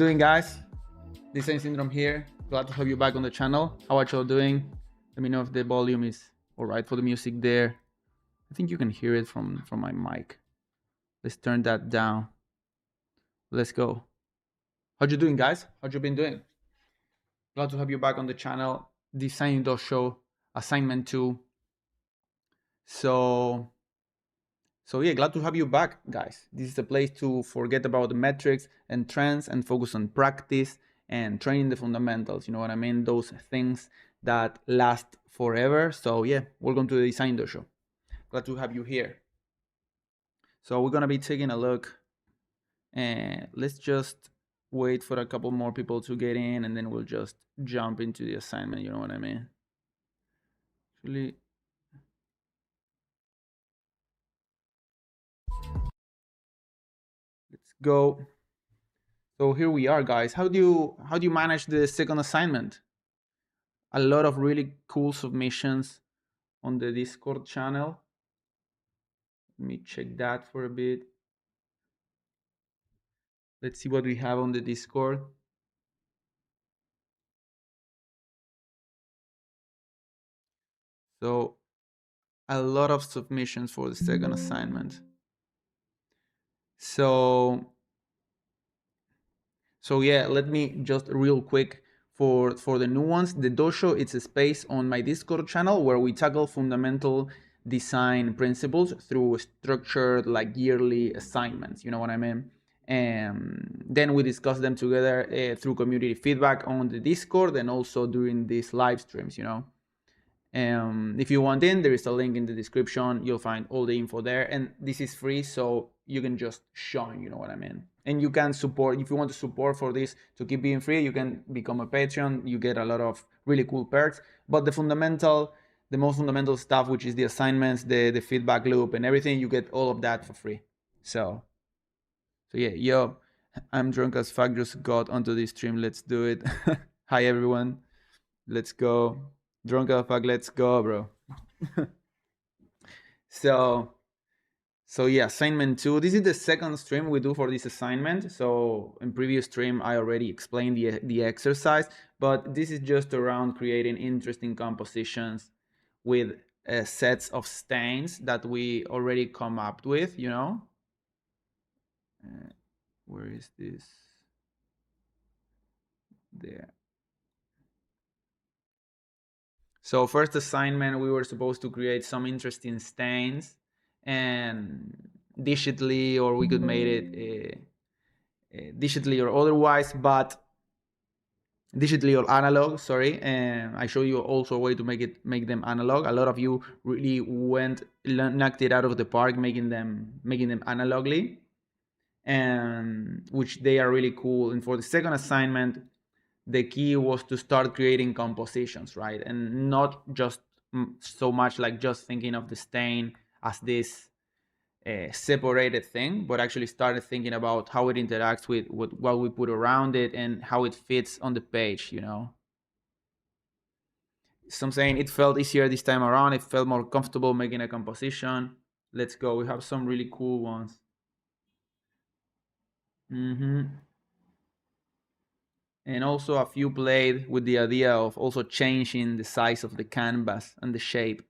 doing, guys? Design Syndrome here. Glad to have you back on the channel. How are y'all doing? Let me know if the volume is all right for the music there. I think you can hear it from my mic. Let's turn that down. Let's go. How you doing, guys? How you been doing? Glad to have you back on the channel. Design Dojo assignment 2. So yeah, glad to have you back, guys. This is a place to forget about the metrics and trends and focus on practice and training the fundamentals. You know what I mean? Those things that last forever. So yeah, welcome to the Design Dojo. Glad to have you here. So we're gonna be taking a look, and let's just wait for a couple more people to get in, and then we'll just jump into the assignment. You know what I mean? Actually, let's go. So here we are, guys. How do you manage the second assignment? A lot of really cool submissions on the Discord channel. Let me check that for a bit. Let's see what we have on the Discord. So a lot of submissions for the second assignment. So yeah, let me just real quick for the new ones. The dojo, it's a space on my Discord channel where we tackle fundamental design principles through structured like yearly assignments. You know what I mean? And then we discuss them together through community feedback on the Discord and also during these live streams. You know. If you want in, there is a link in the description. You'll find all the info there, and this is free, so you can just join. You know what I mean? And you can support, if you want to support for this to keep being free, you can become a Patreon. You get a lot of really cool perks, but the most fundamental stuff, which is the assignments, the feedback loop and everything, you get all of that for free. So yeah, yo, I'm drunk as fuck, just got onto this stream. Let's do it. Hi everyone, let's go. Drunk as fuck, let's go, bro. So yeah, assignment 2. This is the second stream we do for this assignment. So in previous stream, I already explained the exercise, but this is just around creating interesting compositions with sets of stains that we already come up with, you know. Where is this? There. So first assignment, we were supposed to create some interesting stains and digitally, or we could make it digitally or otherwise, but digitally or analog, sorry. And I show you also a way to make them analog. A lot of you really knocked it out of the park making them analogly, and which they are really cool. And for the second assignment, the key was to start creating compositions, right? And not just so much like just thinking of the stain as this separated thing, but actually started thinking about how it interacts with what we put around it and how it fits on the page, you know. So I'm saying it felt easier this time around. It felt more comfortable making a composition. Let's go. We have some really cool ones. And also a few played with the idea of also changing the size of the canvas and the shape,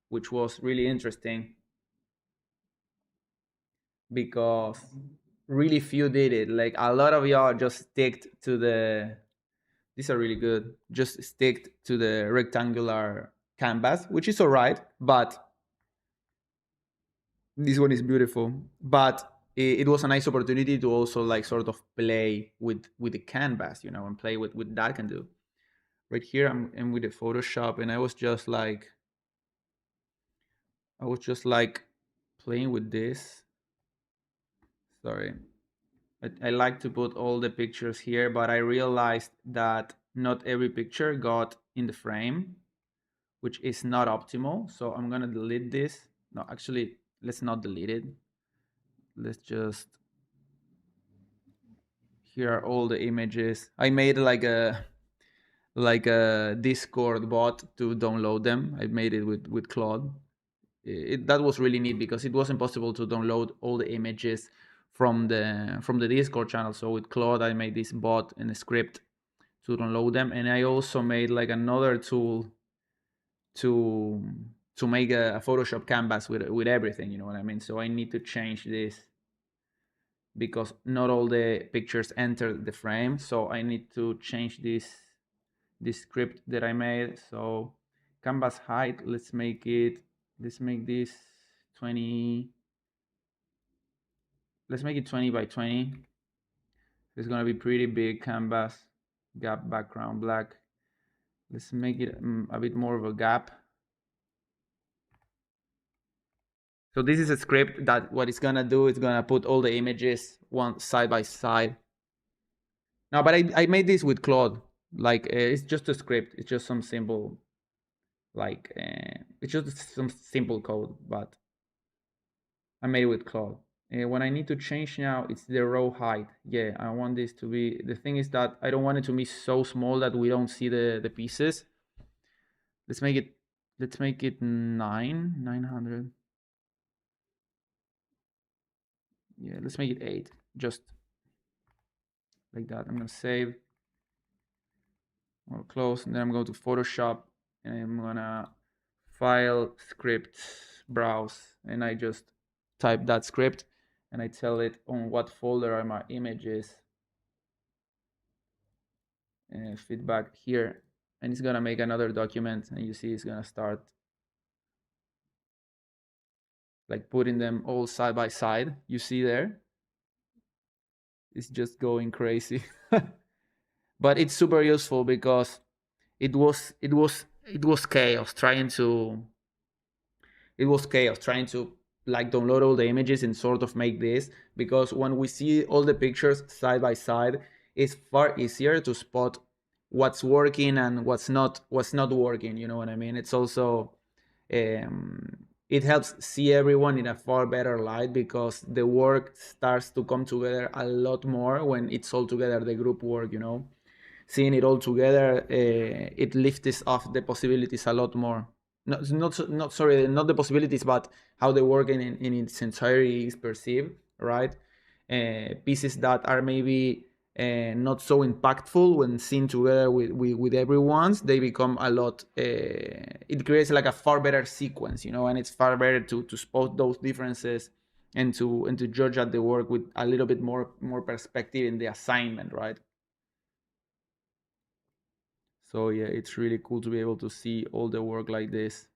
which was really interesting because really few did it. Like a lot of y'all just sticked to these are really good, just stick to the rectangular canvas, which is all right, but this one is beautiful. But it was a nice opportunity to also like sort of play with the canvas, you know, and play with what that can do. Right here, I'm with the Photoshop, and I was just like playing with this. Sorry. I like to put all the pictures here, but I realized that not every picture got in the frame, which is not optimal. So I'm gonna delete this. No, actually, let's not delete it. Let's just, here are all the images. I made like a Discord bot to download them. I made it with Claude. That was really neat because it wasn't possible to download all the images from the Discord channel. So with Claude, I made this bot and a script to download them, and I also made like another tool to make a Photoshop canvas with everything. You know what I mean? So I need to change this because not all the pictures enter the frame. So I need to change this script that I made. So canvas height, let's make this 20. Let's make it 20 by 20. It's gonna be pretty big canvas. Gap background black. Let's make it a bit more of a gap. So this is a script that what it's gonna do, it's gonna put all the images one side by side. No, but I made this with Claude. Like it's just a script. It's just some simple, like it's just some simple code, but I made it with Claude. When I need to change now, it's the row height. Yeah, I want this to be. The thing is that I don't want it to be so small that we don't see the pieces. Let's make it 900. Yeah, let's make it 8. Just like that. I'm gonna save or close, and then I'm going to Photoshop, and I'm gonna file script browse, and I just type that script, and I tell it on what folder are my images. Feedback here, and it's gonna make another document, and you see it's gonna start like putting them all side by side. You see there, it's just going crazy. But it's super useful because it was chaos trying to like download all the images and sort of make this, because when we see all the pictures side by side, it's far easier to spot what's working and what's not working. You know what I mean? It's also it helps see everyone in a far better light, because the work starts to come together a lot more when it's all together, the group work, you know. Seeing it all together, it lifts off the possibilities a lot more. Not the possibilities, but how the work in its entirety is perceived, right? Pieces that are maybe not so impactful when seen together with everyone's, they become a lot. It creates like a far better sequence, you know, and it's far better to spot those differences and to judge at the work with a little bit more perspective in the assignment, right? So yeah, it's really cool to be able to see all the work like this.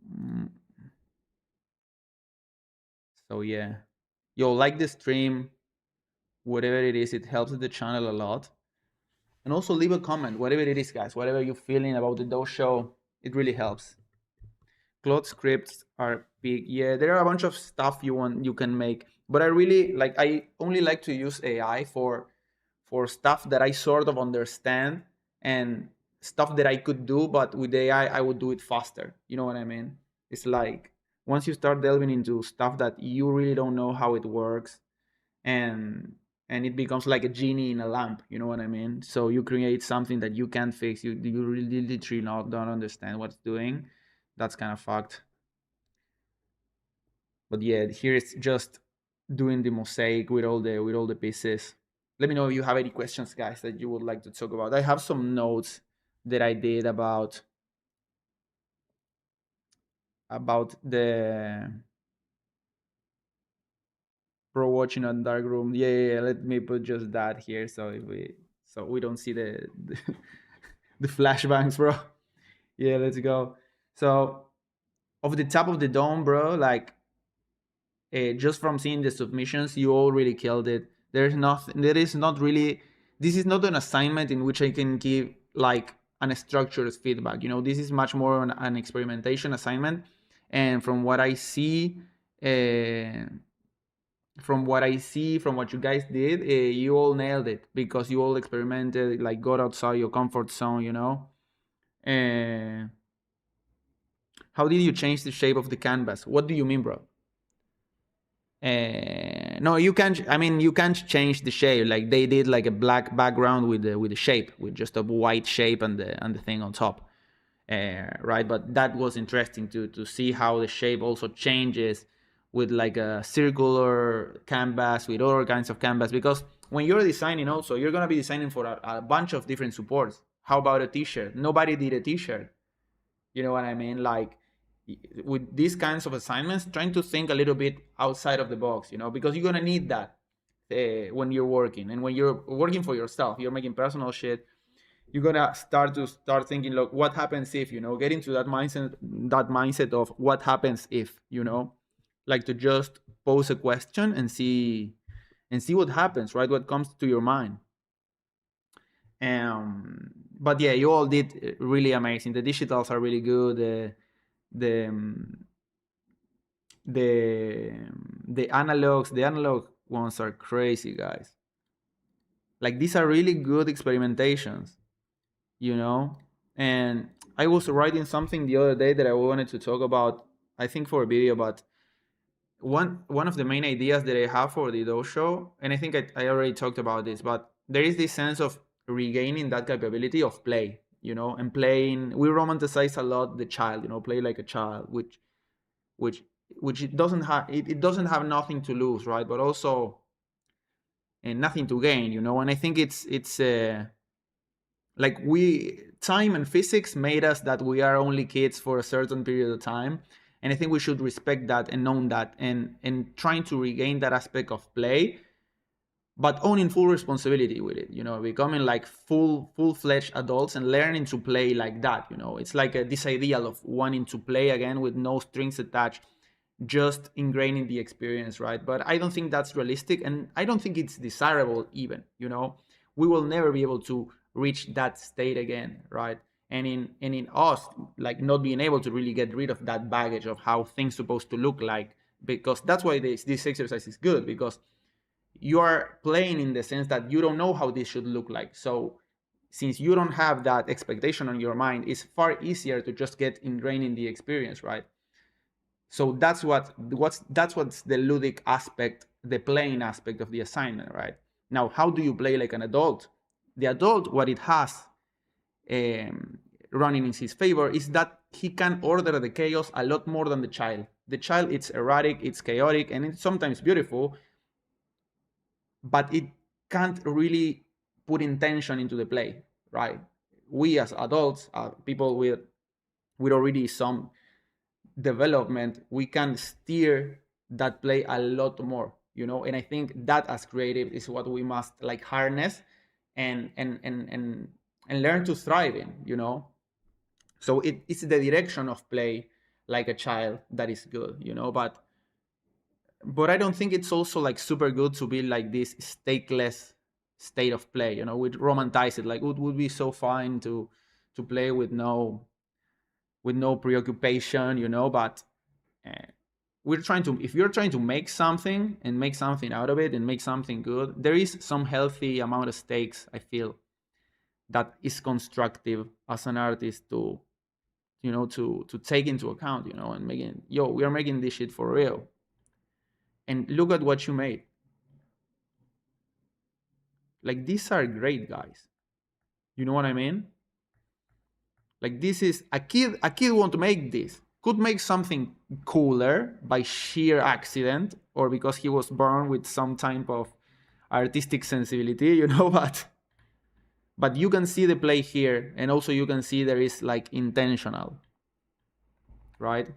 Mm. So yeah, yo, like the stream, whatever it is, it helps the channel a lot. And also leave a comment, whatever it is, guys, whatever you're feeling about the dojo, it really helps. Cloud scripts are big. Yeah, there are a bunch of stuff you can make, but I really like. I only like to use AI for stuff that I sort of understand and stuff that I could do, but with AI I would do it faster. You know what I mean? It's like once you start delving into stuff that you really don't know how it works, and it becomes like a genie in a lamp. You know what I mean? So you create something that you can't fix. You really literally don't understand what it's doing. That's kind of fucked. But yeah, here it's just doing the mosaic with all the pieces. Let me know if you have any questions, guys, that you would like to talk about. I have some notes that I did about the pro watching on dark room. Yeah. Let me put just that here, so we don't see the the flashbangs, bro. Yeah, let's go. So off the top of the dome, bro, like just from seeing the submissions, you already killed it. There's nothing. There is not really. This is not an assignment in which I can give like an structured feedback. You know, this is much more an experimentation assignment. And from what I see, from what you guys did, you all nailed it, because you all experimented, like got outside your comfort zone. You know. Uh, how did you change the shape of the canvas? What do you mean, bro? No, you can't. I mean, you can't change the shape. Like they did, like a black background with the shape, with just a white shape and the thing on top, right? But that was interesting to see how the shape also changes with like a circular canvas, with other kinds of canvas, because when you're designing also, you're going to be designing for a bunch of different supports. How about a t-shirt? Nobody did a t-shirt. You know what I mean? Like with these kinds of assignments, trying to think a little bit outside of the box, you know, because you're going to need that when you're working. And when you're working for yourself, you're making personal shit, you're gonna start thinking, look, what happens if, you know, get into that mindset of what happens if, you know, like to just pose a question and see what happens, right? What comes to your mind. But yeah, you all did really amazing. The digitals are really good. The the the analog ones are crazy, guys. Like these are really good experimentations, you know. And I was writing something the other day that I wanted to talk about, I think for a video, but one of the main ideas that I have for the dojo, and I think I already talked about this, but there is this sense of regaining that capability of play, you know. And playing, we romanticize a lot the child, you know, play like a child, which which it doesn't have nothing to lose, right? But also and nothing to gain, you know. And I think it's like time and physics made us that we are only kids for a certain period of time. And I think we should respect that and own that, and trying to regain that aspect of play, but owning full responsibility with it, you know, becoming like full-fledged adults and learning to play like that, you know. It's like this ideal of wanting to play again with no strings attached, just ingraining the experience, right? But I don't think that's realistic, and I don't think it's desirable even, you know. We will never be able to reach that state again, right? And in us, like not being able to really get rid of that baggage of how things supposed to look like, because that's why this exercise is good, because you are playing in the sense that you don't know how this should look like. So since you don't have that expectation on your mind, it's far easier to just get ingrained in the experience, right? So that's what's the ludic aspect, the playing aspect of the assignment, right? Now, how do you play like an adult? The adult, what it has running in his favor is that he can order the chaos a lot more than the child. The child, it's erratic, it's chaotic, and it's sometimes beautiful, but it can't really put intention into the play, right? We as adults, people with already some development, we can steer that play a lot more, you know. And I think that as creative is what we must like harness and learn to thrive in, you know. So it's the direction of play like a child that is good, you know. But I don't think it's also like super good to be like this stateless state of play, you know. We romanticize it like it would be so fine to play with no preoccupation, you know. But uh, if you're trying to make something and make something out of it and make something good, there is some healthy amount of stakes, I feel, that is constructive as an artist to, you know, to take into account, you know. And making, we are making this shit for real, and look at what you made. Like these are great, guys. You know what I mean? Like this is a kid want to make this, could make something cooler by sheer accident or because he was born with some type of artistic sensibility, you know. But you can see the play here, and also you can see there is like intentional, right?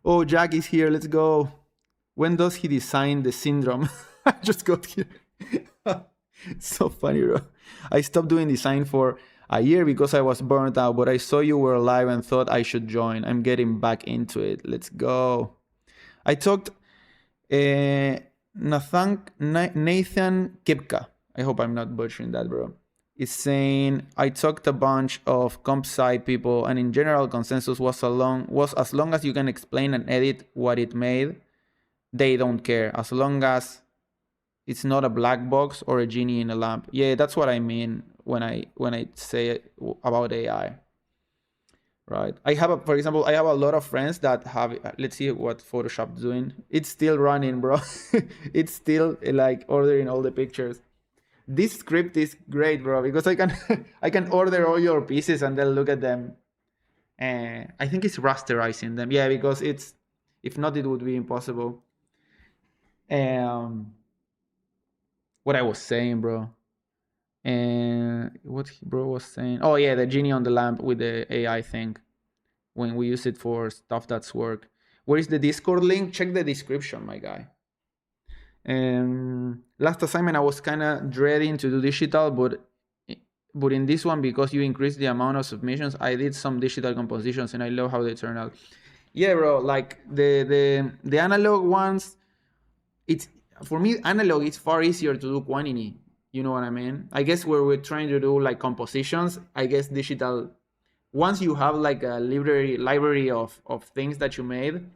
Oh, Jack is here, let's go. When does he design the syndrome? I just got here. It's so funny, bro. I stopped doing design for a year because I was burnt out, but I saw you were live and thought I should join. I'm getting back into it. Let's go. I talked Nathan Kipka. I hope I'm not butchering that, bro. Is saying I talked a bunch of comp sci people, and in general consensus was as long as you can explain and edit what it made, they don't care, as long as it's not a black box or a genie in a lamp. Yeah, that's what I mean when I say about AI. Right. For example, I have a lot of friends that have, let's see what Photoshop's doing. It's still running, bro. It's still like ordering all the pictures. This script is great, bro, because I can I can order all your pieces and then look at them. And I think it's rasterizing them. Yeah, because If not, it would be impossible. Um, what I was saying, bro. And what bro was saying? Oh yeah, the genie on the lamp with the AI thing. When we use it for stuff that's work. Where is the Discord link? Check the description, my guy. Last assignment, I was kind of dreading to do digital, but in this one, because you increased the amount of submissions, I did some digital compositions, and I love how they turn out. Yeah, bro. Like the analog ones, it's for me analog. It's far easier to do quantity. You know what I mean? I guess where we're trying to do like compositions, I guess digital. Once you have like a library of things that you made,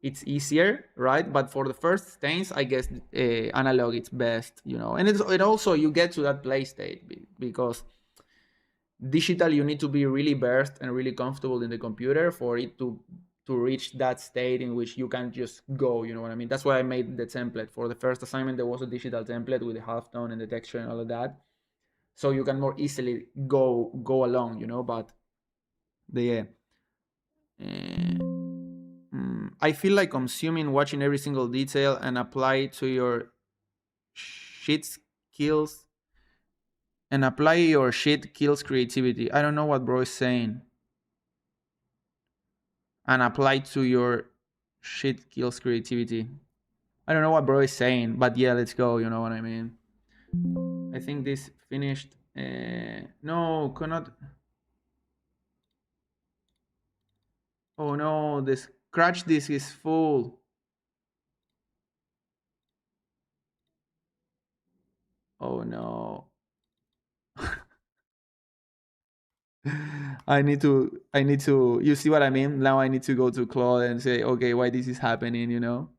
it's easier, right? But for the first stains, I guess analog it's best, you know. And it also you get to that play state because digital you need to be really versed and really comfortable in the computer for it to reach that state in which you can just go. You know what I mean? That's why I made the template for the first assignment. There was a digital template with the halftone and the texture and all of that, so you can more easily go along, you know. But the I feel like consuming, watching every single detail and apply it to your shit skills and apply your shit kills creativity. I don't know what bro is saying. And apply to your shit kills creativity. I don't know what bro is saying, but yeah, let's go. You know what I mean? I think this finished. No, cannot. Oh no, the scratch disk is full. Oh no. I need to you see what I mean? Now I need to go to Claude and say, okay, why this is happening, you know?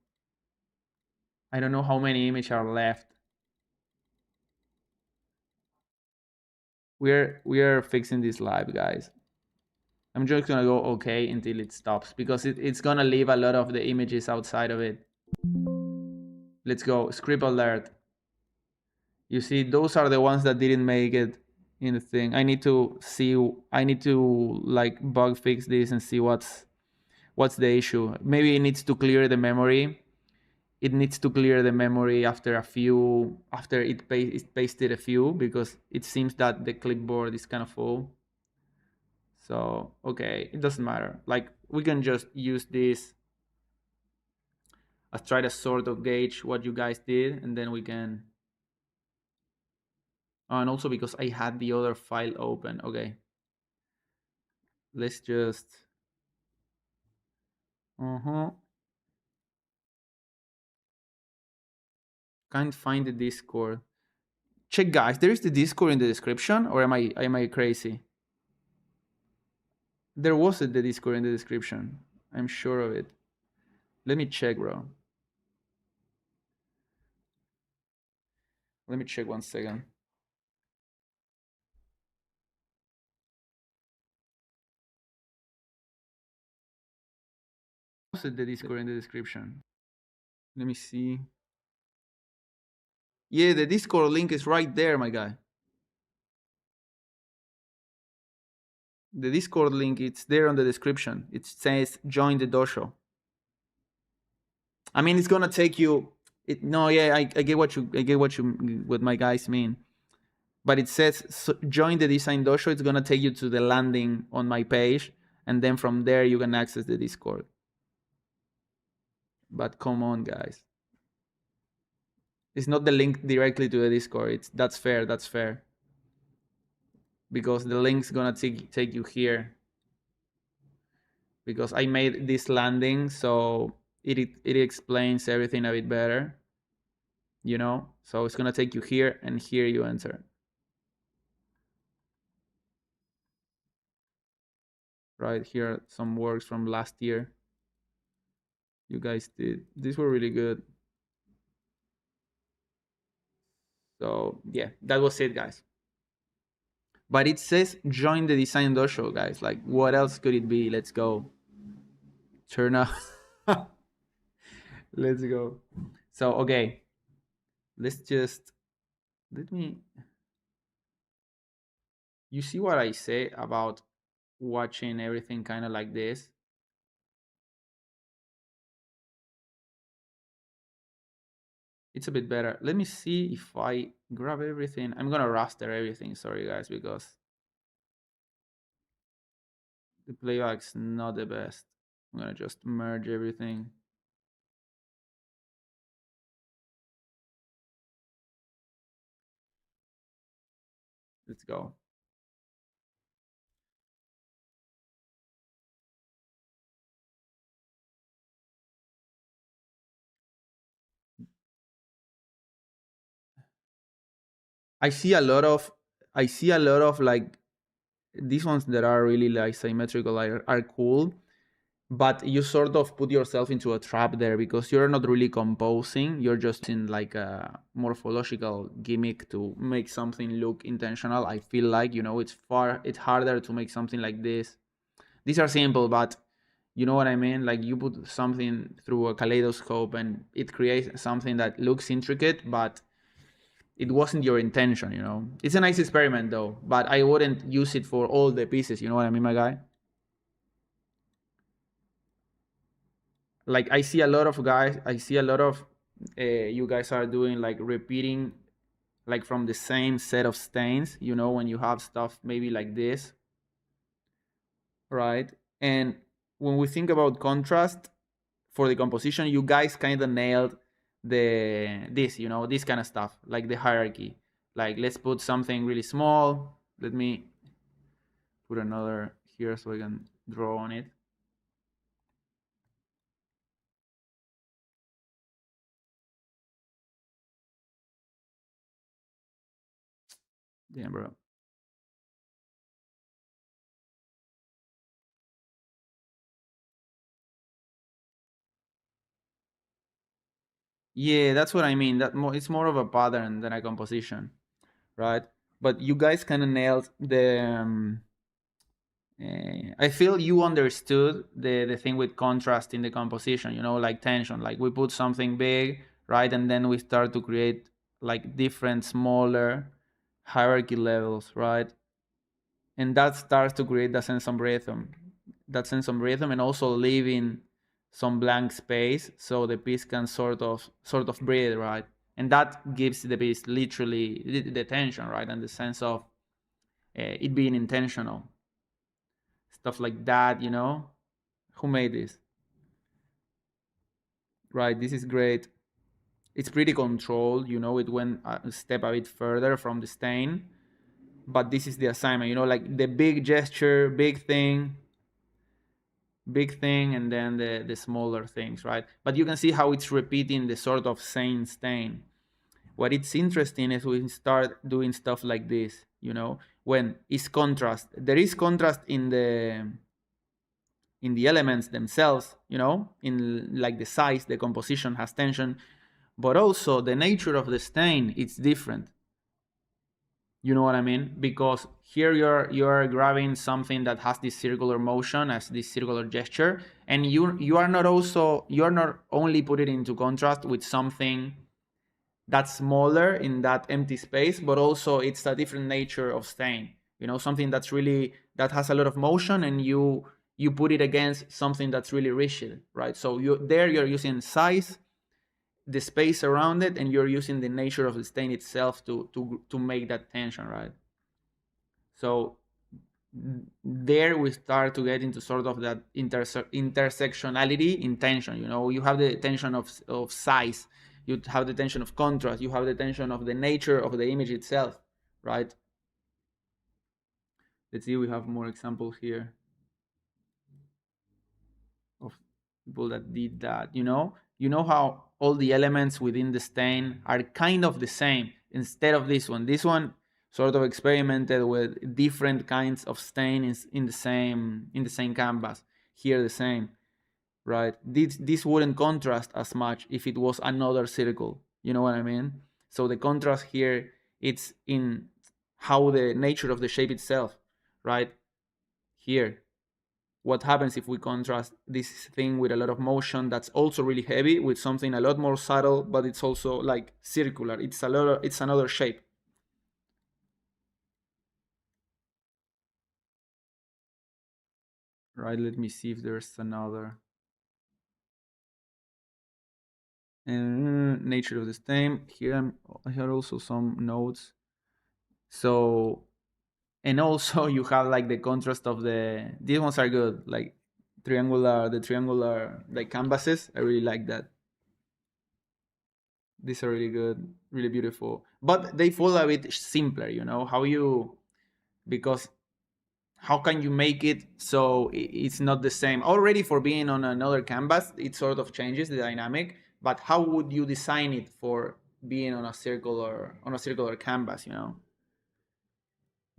I don't know how many images are left. We are fixing this live, guys. I'm just gonna go okay until it stops because it's gonna leave a lot of the images outside of it. Let's go. Script alert. You see, those are the ones that didn't make it in the thing. I need to like bug fix this and see what's the issue. Maybe it needs to clear the memory. It needs to clear the memory after it pasted a few, because it seems that the clipboard is kind of full. So okay, it doesn't matter. Like we can just use this as try to sort of gauge what you guys did, and then we can. Oh, and also because I had the other file open. Okay, let's just. Uh-huh. Can't find the Discord. Check, guys. There is the Discord in the description, or am I crazy? There was the Discord in the description. I'm sure of it. Let me check, bro. Let me check 1 second. Was it the Discord in the description? Let me see. Yeah, the Discord link is right there, my guy. The Discord link, it's there on the description. It says join the dojo. I mean, it's gonna take you. No, yeah, I get what my guys mean. But it says join the Design Dojo. It's gonna take you to the landing on my page, and then from there you can access the Discord. But come on, guys, it's not the link directly to the Discord. That's fair. That's fair. Because the link's gonna take you here. Because I made this landing, so it explains everything a bit better. You know, so it's gonna take you here, and here you enter. Right here, some works from last year. You guys did. These were really good. So yeah, that was it, guys. But it says join the Design Dojo, guys. Like, what else could it be? Let's go. Turn up. Let's go. So okay, let's just let me. You see what I say about watching everything kind of like this? It's a bit better. Let me see if I grab everything. I'm gonna raster everything, sorry guys, because the playback's not the best. I'm gonna just merge everything. Let's go. I see a lot of I see a lot of like these ones that are really like symmetrical are cool, but you sort of put yourself into a trap there because you're not really composing, you're just in like a morphological gimmick to make something look intentional. I feel like, it's harder to make something like this. These are simple, but you know what I mean? Like you put something through a kaleidoscope and it creates something that looks intricate, but it wasn't your intention. It's a nice experiment though, but I wouldn't use it for all the pieces. You know what I mean, my guy? Like I see a lot of you guys are doing like repeating like from the same set of stains, when you have stuff maybe like this, right? And when we think about contrast for the composition, you guys kind of nailed this kind of stuff, like the hierarchy. Like let's put something really small. Let me put another here so I can draw on it. Damn, bro. Yeah, that's what I mean. It's more of a pattern than a composition, right? But you guys kind of nailed the. I feel you understood the thing with contrast in the composition. Like tension. Like we put something big, right, and then we start to create like different smaller hierarchy levels, right? And that starts to create that sense of rhythm, and also leaving some blank space so the piece can sort of breathe, right? And that gives the piece literally the tension, right, and the sense of it being intentional, stuff like that. Who made this? Right, this is great. It's pretty controlled. It went a step a bit further from the stain, but this is the assignment. Like the big gesture, big thing, and then the smaller things, right? But you can see how it's repeating the sort of same stain. What it's interesting is we start doing stuff like this, when it's contrast. There is contrast in the elements themselves, in like the size, the composition has tension, but also the nature of the stain, it's different. You know what I mean? Because here you're grabbing something that has this circular motion, as this circular gesture, and you're not only putting it into contrast with something that's smaller in that empty space, but also it's a different nature of stain. Something that has a lot of motion, and you put it against something that's really rigid, right? So you're using size, the space around it, and you're using the nature of the stain itself to make that tension, right? So there we start to get into sort of that intersectionality in tension. You have the tension of size, you have the tension of contrast, you have the tension of the nature of the image itself, right? Let's see, we have more examples here of people that did that. How all the elements within the stain are kind of the same. Instead of this one sort of experimented with different kinds of stain in the same canvas. Here the same, right? This wouldn't contrast as much if it was another circle. You know what I mean? So the contrast here, it's in how the nature of the shape itself, right? Here, what happens if we contrast this thing with a lot of motion that's also really heavy with something a lot more subtle, but it's also like circular. It's another shape. Right, let me see if there's another. And nature of the stem. Here I have also some notes. So, and also you have like the contrast of these ones are good, like triangular like canvases. I really like that. These are really good, really beautiful, but they fall a bit simpler. You know how you, because how can you make it so it's not the same already for being on another canvas? It sort of changes the dynamic, but how would you design it for being on a circular canvas?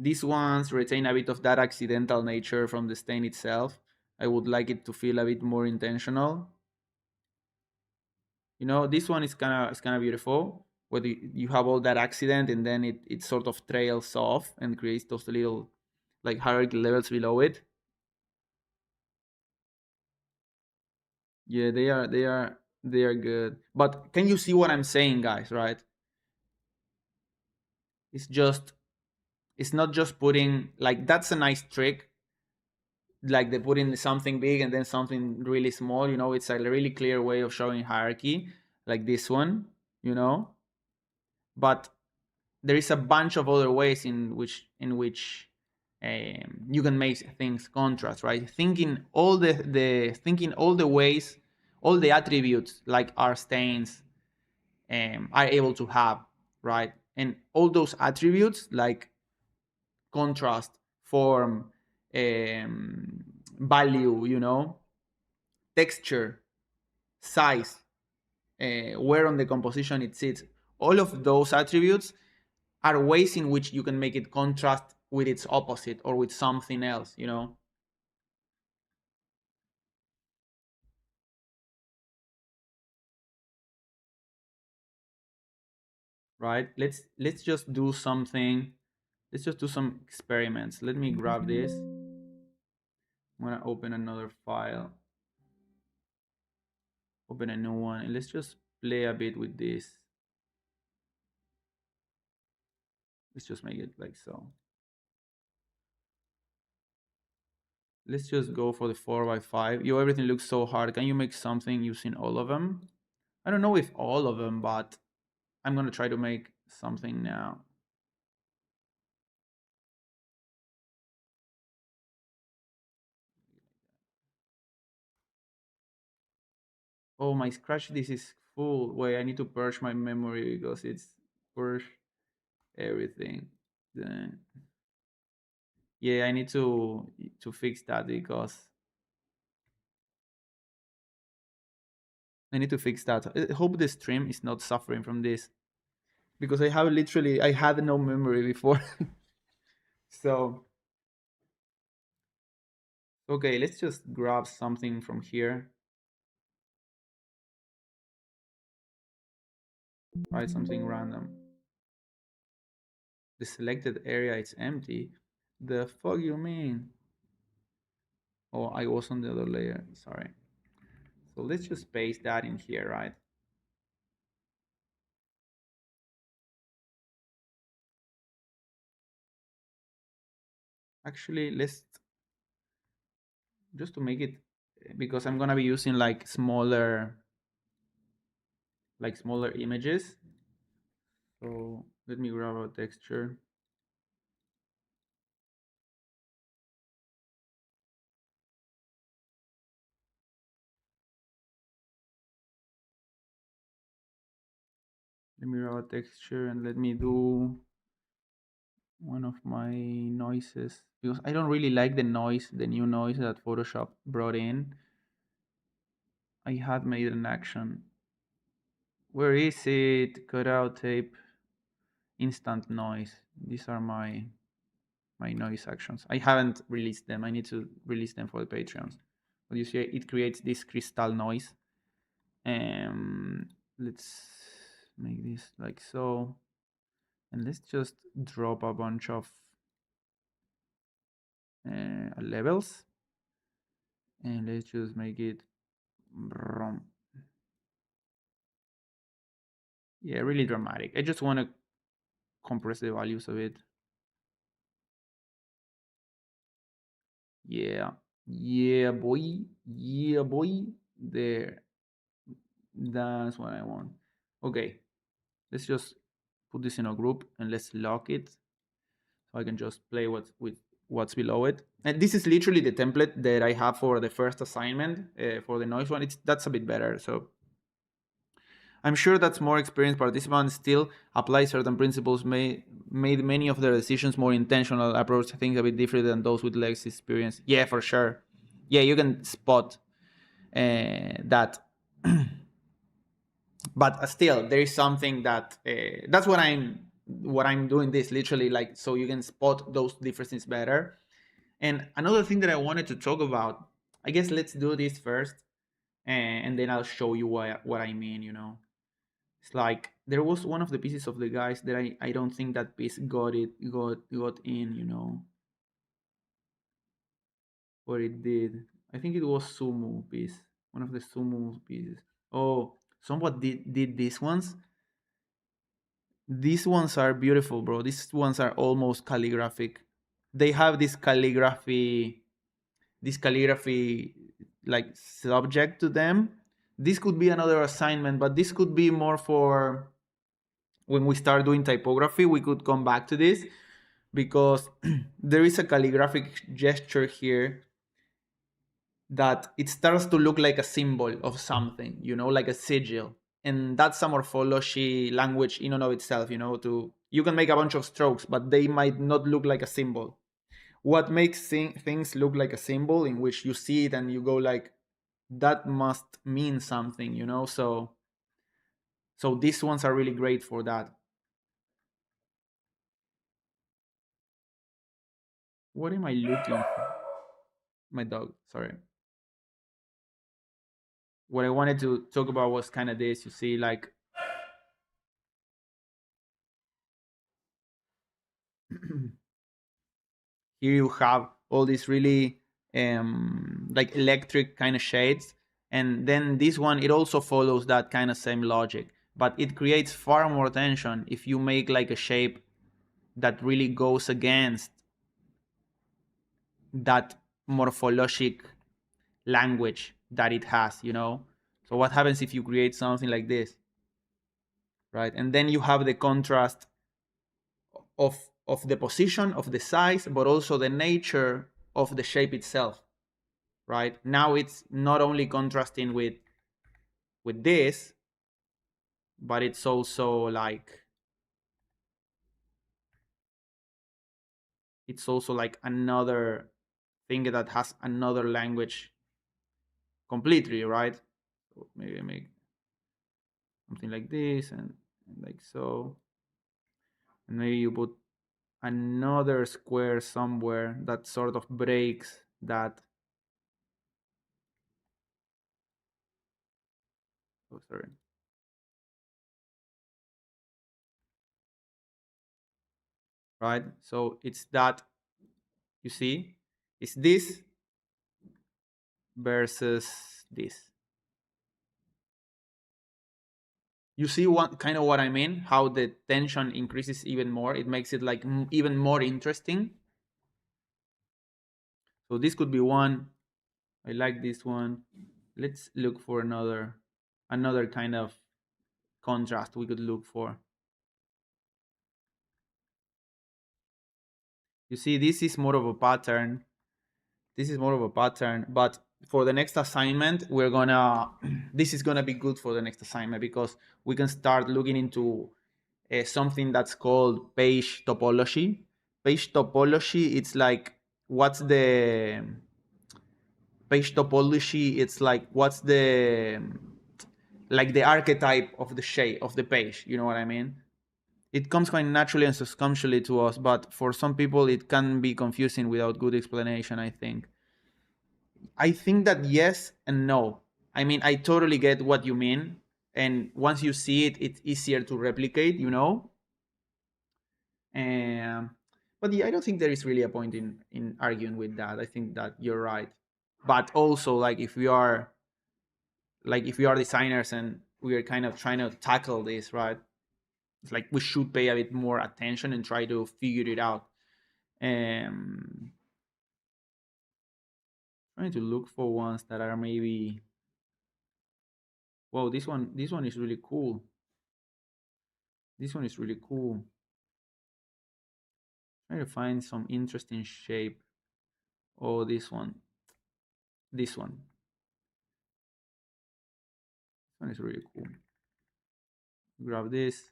These ones retain a bit of that accidental nature from the stain itself. I would like it to feel a bit more intentional. This one is kind of beautiful, where you have all that accident, and then it sort of trails off and creates those little like hierarchy levels below it. Yeah, they are good. But can you see what I'm saying, guys? Right? It's just it's not just putting, like, that's a nice trick, like they put in something big and then something really small. It's a really clear way of showing hierarchy, like this one. You know, but there is a bunch of other ways in which you can make things contrast, right? Thinking all the ways, all the attributes like our stains are able to have, right? And all those attributes like contrast, form, um, value, texture, size, where on the composition it sits, all of those attributes are ways in which you can make it contrast with its opposite or with something else, right? Let's just do something. Let's just do some experiments. Let me grab this. I'm gonna open another file, open a new one, and let's just play a bit with this. Let's just make it like so. Let's just go for the 4 by 5. Everything looks so hard. Can you make something using all of them? I don't know if all of them, but I'm gonna try to make something now. Oh, my scratch disk is full. Wait, I need to purge my memory because it's purge everything. Then yeah, I need to fix that because I need to fix that. I hope the stream is not suffering from this because I had no memory before. So okay, let's just grab something from here. Write something random. The selected area is empty. The fuck you mean? Oh, I was on the other layer. Sorry. So let's just paste that in here, right? Actually, let's just to make it, because I'm gonna be using like smaller images. So let me grab a texture. Let me grab a texture and let me do one of my noises, because I don't really like the new noise that Photoshop brought in. I had made an action. Where is it? Cutout tape, instant noise. These are my noise actions. I haven't released them. I need to release them for the Patreons. But you see, it creates this crystal noise. Let's make this like so, and let's just drop a bunch of levels, and let's just make it. Yeah, really dramatic. I just want to compress the values of it. Yeah, yeah, boy, yeah, boy. There, That's what I want. Okay, let's just put this in a group and let's lock it so I can just play with what's below it. And this is literally the template that I have for the first assignment for the noise one. That's a bit better. So I'm sure that more experienced participants still apply certain principles, made many of their decisions more intentional, approach things a bit different than those with less experience. Yeah, for sure. Yeah, you can spot that. But still, there is something that that's what I'm doing this literally, like, so you can spot those differences better. And another thing that I wanted to talk about, I guess let's do this first, and then I'll show you what I mean. It's like there was one of the pieces of the guys that I don't think that piece got in, or it did. I think it was sumo piece, one of the sumo pieces. Oh, somewhat did these ones. These ones are beautiful, bro. These ones are almost calligraphic. They have this calligraphy like subject to them. This could be another assignment, but this could be more for when we start doing typography. We could come back to this because there is a calligraphic gesture here that it starts to look like a symbol of something, like a sigil. And that's a morphology language in and of itself, to you can make a bunch of strokes, but they might not look like a symbol. What makes things look like a symbol in which you see it and you go like, that must mean something, so these ones are really great for that. What am I looking for? My dog, sorry. What I wanted to talk about was kind of this, like here you have all these really like electric kind of shades, and then this one, it also follows that kind of same logic, but it creates far more tension if you make like a shape that really goes against that morphologic language that it has, so what happens if you create something like this, right? And then you have the contrast of the position, of the size, but also the nature of the shape itself, right? Now it's not only contrasting with this, but it's also like another thing that has another language completely, right? So maybe I make something like this and like so, and maybe you put another square somewhere that sort of breaks that. Oh, sorry. Right, so it's that, you see, it's this versus this. You see what kind of what I mean, how the tension increases even more, it makes it like even more interesting. So this could be one. I like this one. Let's look for another kind of contrast we could look for. You see, this is more of a pattern. This is more of a pattern, but for the next assignment, we're gonna this is gonna be good for the next assignment because we can start looking into something that's called page topology. Page topology, it's like what's the page topology? It's like what's the archetype of the shape of the page. You know what I mean? It comes quite naturally and subconsciously to us, but for some people, it can be confusing without good explanation. I think that yes and no. I mean, I totally get what you mean, and once you see it, it's easier to replicate. Um, but yeah, I don't think there is really a point in arguing with that. I think that you're right. But also, like if we are designers and we are kind of trying to tackle this, right? It's like we should pay a bit more attention and try to figure it out. Um, Trying to look for ones that are maybe Whoa, this one is really cool. This one is really cool. Trying to find some interesting shape. Oh, this one. This one. This one is really cool. Grab this.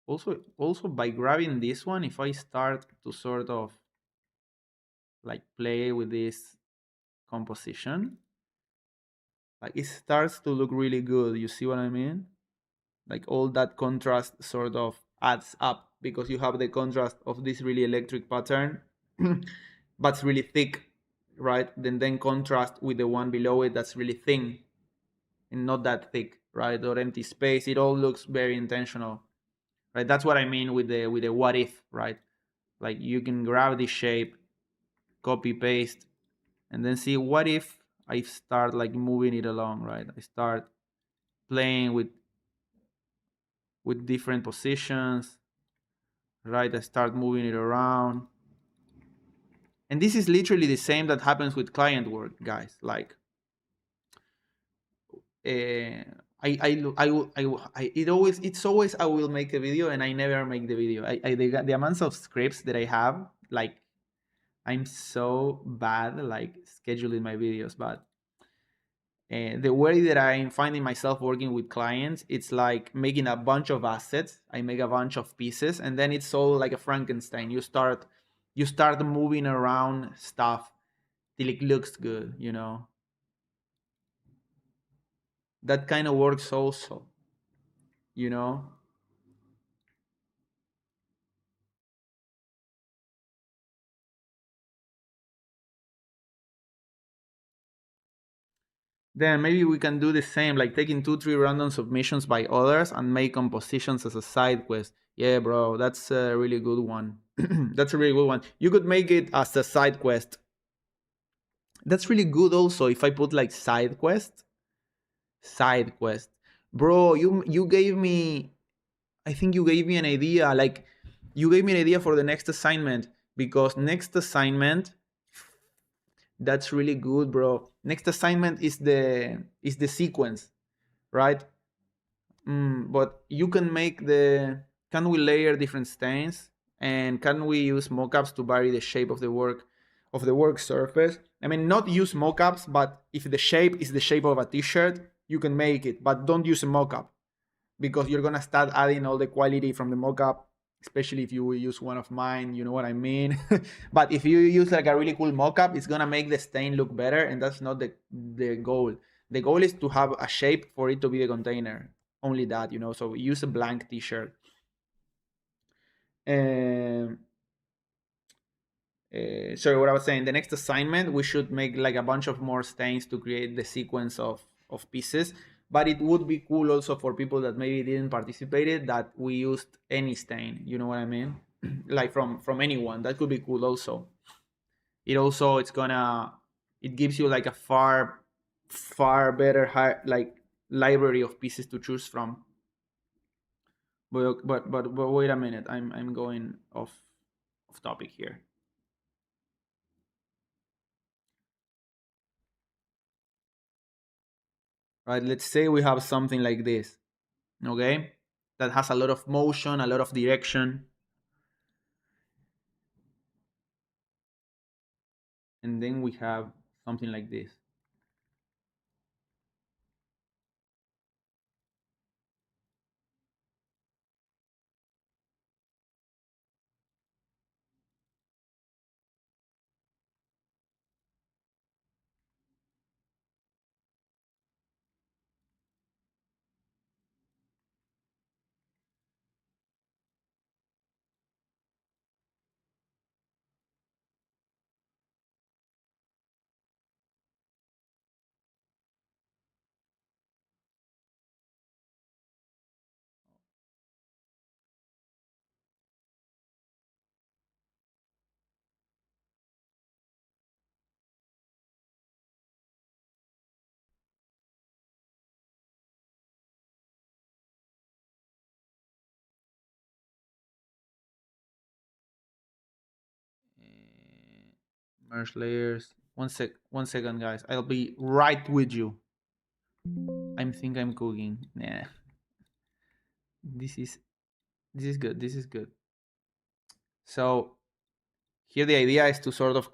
Also by grabbing this one, if I start to sort of like play with this composition, like it starts to look really good. You see what I mean? Like all that contrast sort of adds up because you have the contrast of this really electric pattern, but it's really thick, right? Then contrast with the one below it that's really thin and not that thick, right? Or empty space. It all looks very intentional, right? That's what I mean with the what if, right? Like you can grab this shape, copy paste, and then see what if I start like moving it along, right? I start playing with different positions, right? I start moving it around. And this is literally the same that happens with client work, guys. Like, uh, it's always I will make a video and I never make the video. The amounts of scripts that I have, like, I'm so bad like scheduling my videos, but the way that I'm finding myself working with clients, it's like making a bunch of assets. I make a bunch of pieces, and then it's all like a Frankenstein. You start moving around stuff till it looks good. That kind of works also. You know. Then maybe we can do the same, like taking 2, 3 random submissions by others and make compositions as a side quest. Yeah, bro, that's a really good one. That's a really good one. You could make it as a side quest. That's really good also if I put like side quest. Bro, you gave me, I think you gave me an idea, like you gave me an idea for the next assignment, because next assignment, that's really good, bro. Next assignment is the sequence, right? But you can make can we layer different stains, and can we use mockups to vary the shape of the work surface? I mean, not use mockups, but if the shape is the shape of a t-shirt, you can make it, but don't use a mockup because you're gonna start adding all the quality from the mockup, especially if you use one of mine, you know what I mean. But if you use like a really cool mockup, it's gonna make the stain look better, and that's not the goal. The goal is to have a shape for it to be the container. Only that. So use a blank t-shirt. Um, sorry, what I was saying. The next assignment, we should make like a bunch of more stains to create the sequence of pieces. But it would be cool also for people that maybe didn't participate it, that we used any stain. You know what I mean? Like from anyone. That could be cool also. It gives you like a far better like library of pieces to choose from. But wait a minute. I'm going off topic here. Right? Let's say we have something like this, okay, that has a lot of motion, a lot of direction, and then we have something like this. Merge layers. One second, guys. I'll be right with you. Think I'm cooking. Nah, this is this is good. This is good. So here the idea is to sort of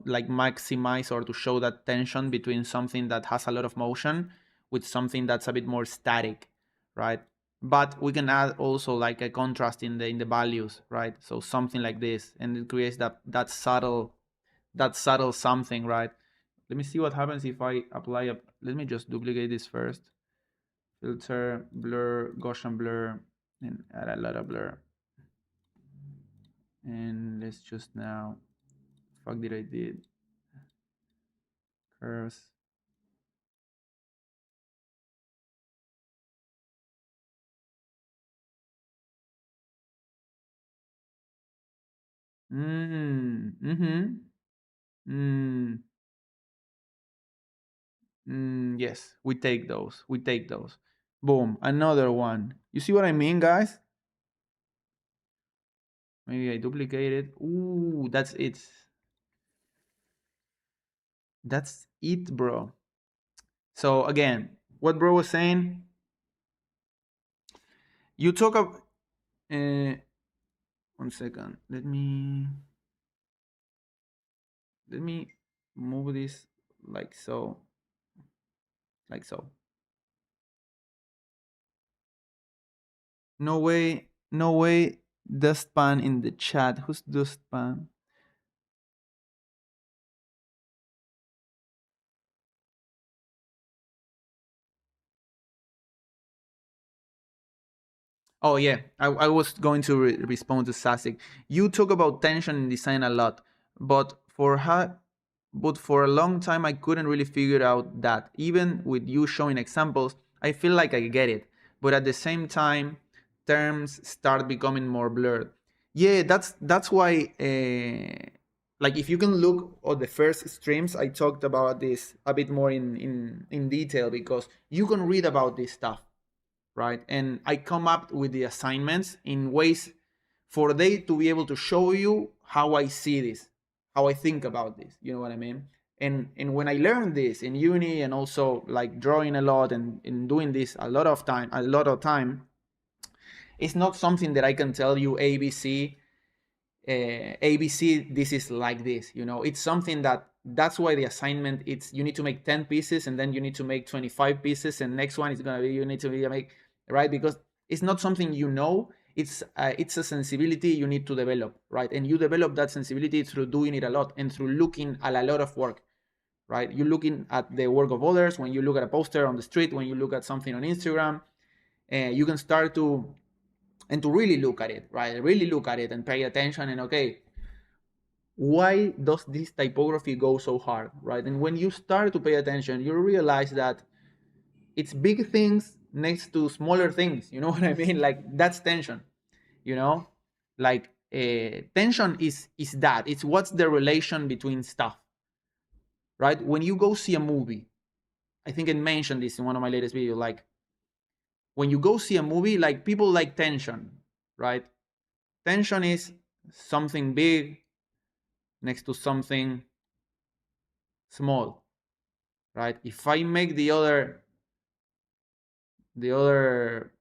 like maximize or to show that tension between something that has a lot of motion with something that's a bit more static, right? But we can add also like a contrast in the values, right? So something like this, and it creates that subtle something, right? Let me see what happens if I apply a. Let me just duplicate this first. Filter, blur, Gaussian blur, and add a lot of blur. And let's just now. Fuck did I did? Curves. Mm-hmm. Mm, yes, we take those. We take those. Boom, another one. You see what I mean, guys? Maybe I duplicate it. Ooh, that's it. That's it, bro. So again, what bro was saying, you talk of. Uh, one second. Let me move this like so, like so. No way, no way. Dustpan in the chat. Who's Dustpan? Oh yeah, I was going to respond to Sasik. You talk about tension in design a lot, but but for a long time I couldn't really figure out that. Even with you showing examples, I feel like I get it, but at the same time, terms start becoming more blurred. Yeah, that's why. Like if you can look at the first streams, I talked about this a bit more in detail because you can read about this stuff, right? And I come up with the assignments in ways for they to be able to show you how I see this, how I think about this. You know what I mean? And when I learned this in uni and also like drawing a lot and in doing this a lot of time, it's not something that I can tell you ABC, this is like this. It's something that's why the assignment, it's you need to make 10 pieces and then you need to make 25 pieces, and next one is going to be you need to make, right? Because it's not something it's a sensibility you need to develop, right? And you develop that sensibility through doing it a lot and through looking at a lot of work, right? You're looking at the work of others. When you look at a poster on the street, when you look at something on Instagram, you can start to really look at it, right? Really look at it and pay attention, and okay, why does this typography go so hard, right? And when you start to pay attention, you realize that it's big things next to smaller things. You know what I mean? Like that's tension. You know, like tension is that. It's what's the relation between stuff, right? When you go see a movie, I think I mentioned this in one of my latest videos. Like when you go see a movie, like people like tension, right? Tension is something big next to something small, right? If I make the other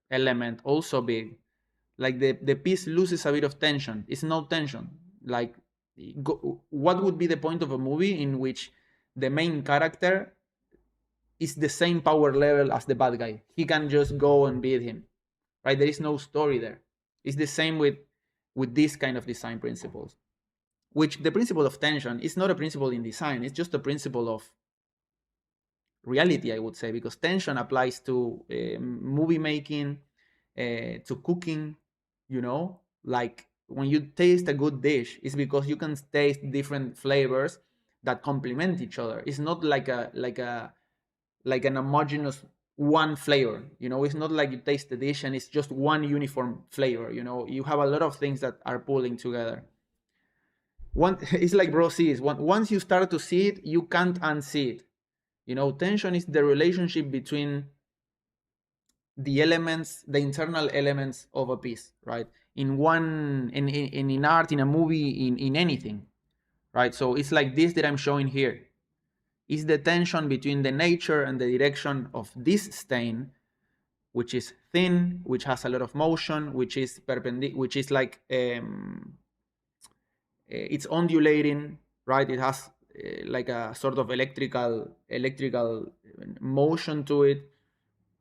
element also big, like the piece loses a bit of tension. It's no tension. Like what would be the point of a movie in which the main character is the same power level as the bad guy? He can just go and beat him, right? There is no story there. It's the same with these kind of design principles, which the principle of tension is not a principle in design. It's just a principle of reality, I would say, because tension applies to movie making, to cooking. Like when you taste a good dish, it's because you can taste different flavors that complement each other. It's not like an homogeneous one flavor. It's not like you taste the dish and it's just one uniform flavor. You have a lot of things that are pulling together. It's like bro sees. Once you start to see it, you can't unsee it. Tension is the relationship between the elements, the internal elements of a piece, right? In art, in a movie, in anything, right? So it's like this that I'm showing here. Is the tension between the nature and the direction of this stain, which is thin, which has a lot of motion, which is perpendicular, which is like it's undulating, right? It has like a sort of electrical motion to it,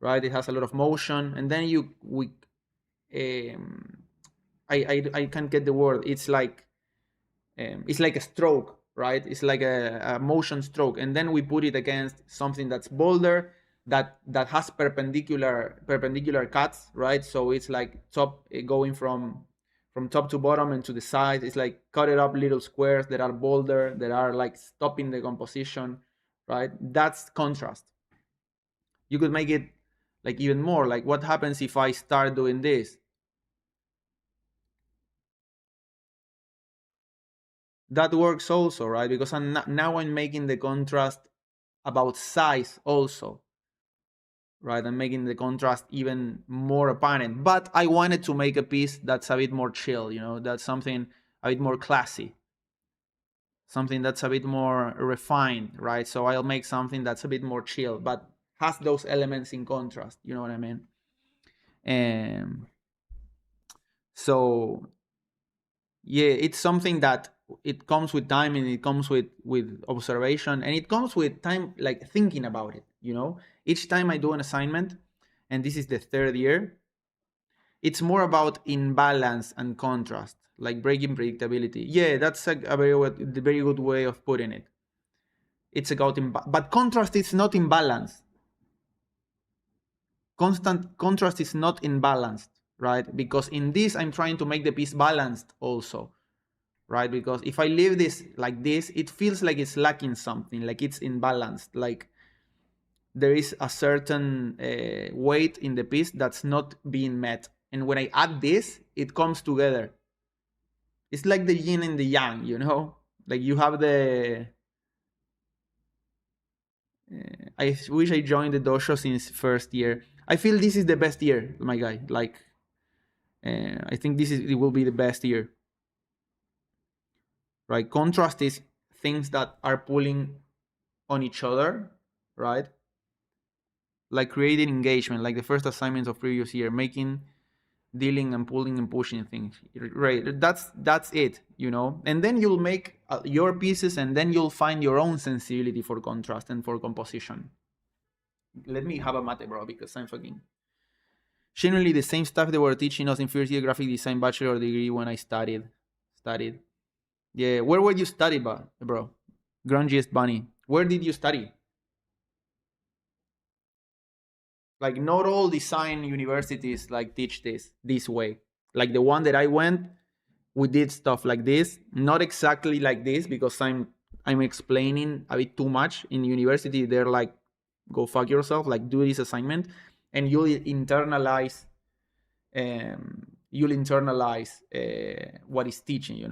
right? It has a lot of motion, and then um, I can't get the word. It's like a stroke, right? It's like a motion stroke, and then we put it against something that's bolder, that has perpendicular cuts, right? So it's like top going from top to bottom and to the side. It's like cut it up little squares that are bolder, that are like stopping the composition, right? That's contrast. You could make it like even more. Like what happens if I start doing this? That works also, right? Because now I'm making the contrast about size also, right? I'm making the contrast even more apparent. But I wanted to make a piece that's a bit more chill, that's something a bit more classy, something that's a bit more refined, right? So I'll make something that's a bit more chill, but has those elements in contrast, you know what I mean? And so yeah, it's something that it comes with time, and it comes with observation, and it comes with time, like thinking about it. Each time I do an assignment, and this is the third year, it's more about imbalance and contrast, like breaking predictability. Yeah, that's a very good way of putting it. It's about but contrast is not imbalance. Constant contrast is not imbalanced, right? Because in this I'm trying to make the piece balanced also, right? Because if I leave this like this, it feels like it's lacking something, like it's imbalanced, like there is a certain weight in the piece that's not being met. And when I add this, it comes together. It's like the yin and the yang. Like you have the. I wish I joined the dojo since first year. I feel this is the best year, my guy. Like, I think it will be the best year, right? Contrast is things that are pulling on each other, right? Like creating engagement, like the first assignments of previous year, making, dealing, and pulling and pushing things, right? That's it. And then you'll make your pieces, and then you'll find your own sensibility for contrast and for composition. Let me have a mate, bro, because I'm fucking. Generally, the same stuff they were teaching us in first year graphic design bachelor degree when I studied. Yeah, where were you study, bro? Grungiest bunny. Where did you study? Like not all design universities like teach this way. Like the one that I went, we did stuff like this, not exactly like this, because I'm explaining a bit too much. In university they're like, go fuck yourself, like do this assignment, and you'll internalize what is teaching.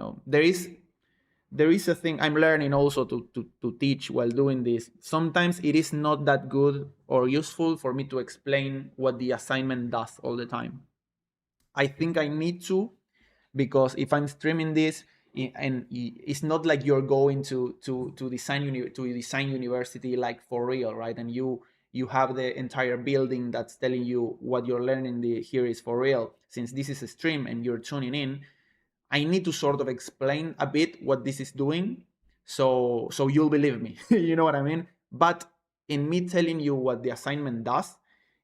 There is a thing I'm learning also to teach while doing this. Sometimes it is not that good or useful for me to explain what the assignment does all the time. I think I need to, because if I'm streaming this, and it's not like you're going to design university like for real, right? And you have the entire building that's telling you what you're learning here is for real. Since this is a stream and you're tuning in, I need to sort of explain a bit what this is doing, so you'll believe me. You know what I mean? But in me telling you what the assignment does,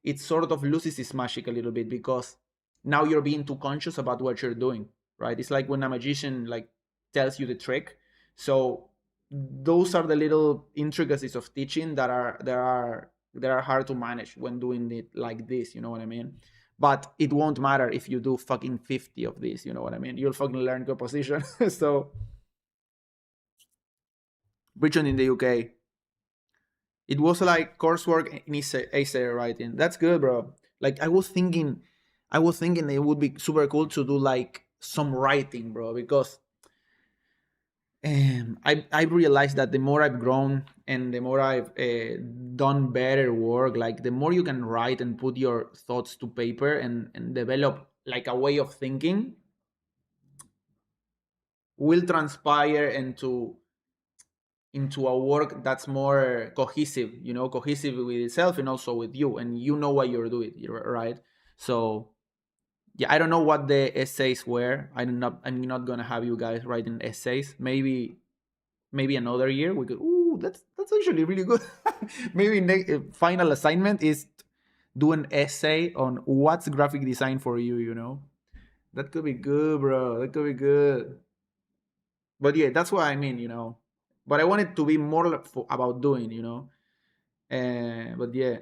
it sort of loses its magic a little bit, because now you're being too conscious about what you're doing, right? It's like when a magician like tells you the trick. So those are the little intricacies of teaching that are hard to manage when doing it like this. You know what I mean? But it won't matter if you do fucking 50 of these. You know what I mean? You'll fucking learn composition. So Bridgeton in the UK, it was like coursework in essay writing. That's good, bro. Like I was thinking it would be super cool to do like some writing, bro, because I realized that the more I've grown and the more I've done better work, like the more you can write and put your thoughts to paper, and develop like a way of thinking, will transpire into into a work that's more cohesive, cohesive with itself and also with you, and you know what you're doing, right? So yeah, I don't know what the essays were. I'm not gonna have you guys writing essays. Maybe another year we could. Ooh, that's actually really good. Maybe final assignment is do an essay on what's graphic design for you. That could be good, bro. That could be good. But yeah, that's what I mean. But I want it to be more about doing. But yeah.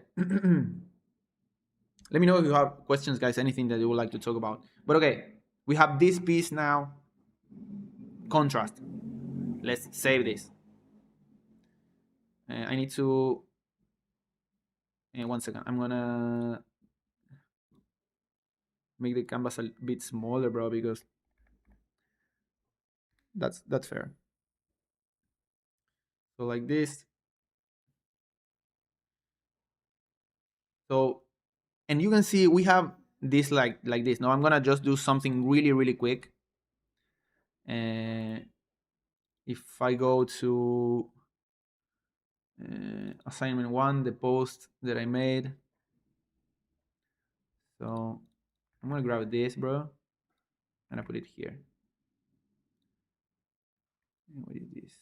Let me know if you have questions, guys. Anything that you would like to talk about. But okay, we have this piece now. Contrast. Let's save this. I need to. 1 second. I'm gonna make the canvas a bit smaller, bro, because that's fair. So like this. So, and you can see we have this like this. Now I'm gonna just do something really really quick. And if I go to assignment 1, the post that I made. So I'm gonna grab this, bro, and I put it here. What is this?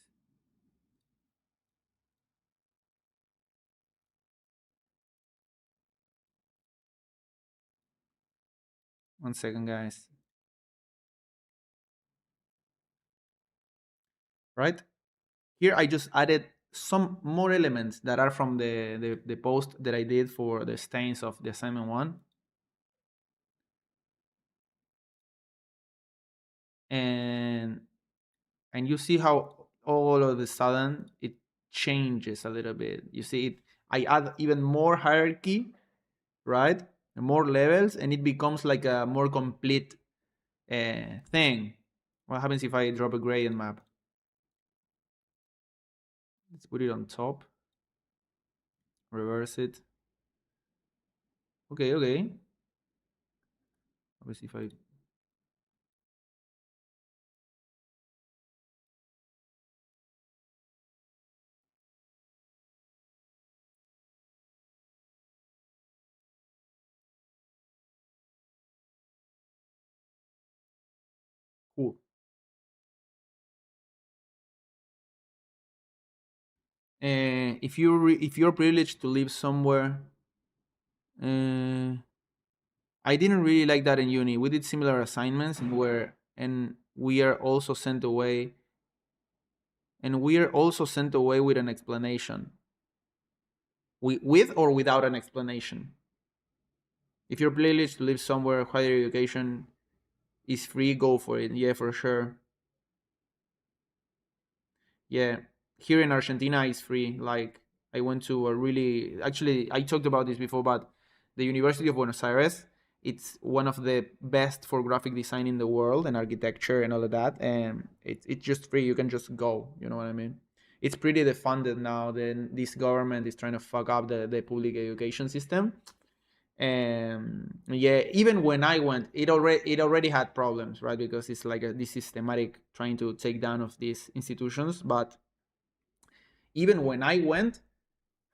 One second, guys. Right here, I just added some more elements that are from the post that I did for the stains of the assignment 1. And you see how all of a sudden it changes a little bit. You see it. I add even more hierarchy, right? And more levels, and it becomes like a more complete thing. What happens if I drop a gradient map? Let's put it on top. Reverse it. Okay, okay. Let me see if I. Cool. If you're privileged to live somewhere, uh, I didn't really like that in uni. We did similar assignments, and we are also sent away, with an explanation, with or without an explanation. If you're privileged to live somewhere, higher education is free. Go for it. Yeah, for sure. Yeah, here in Argentina it's free. Like I went to a really actually I talked about this before, but the University of Buenos Aires, it's one of the best for graphic design in the world and architecture and all of that, and it's just free. You can just go. You know what I mean? It's pretty defunded now. Then this government is trying to fuck up the public education system. And yeah, even when I went, it already had problems, right? Because it's like this systematic trying to take down of these institutions. But even when I went,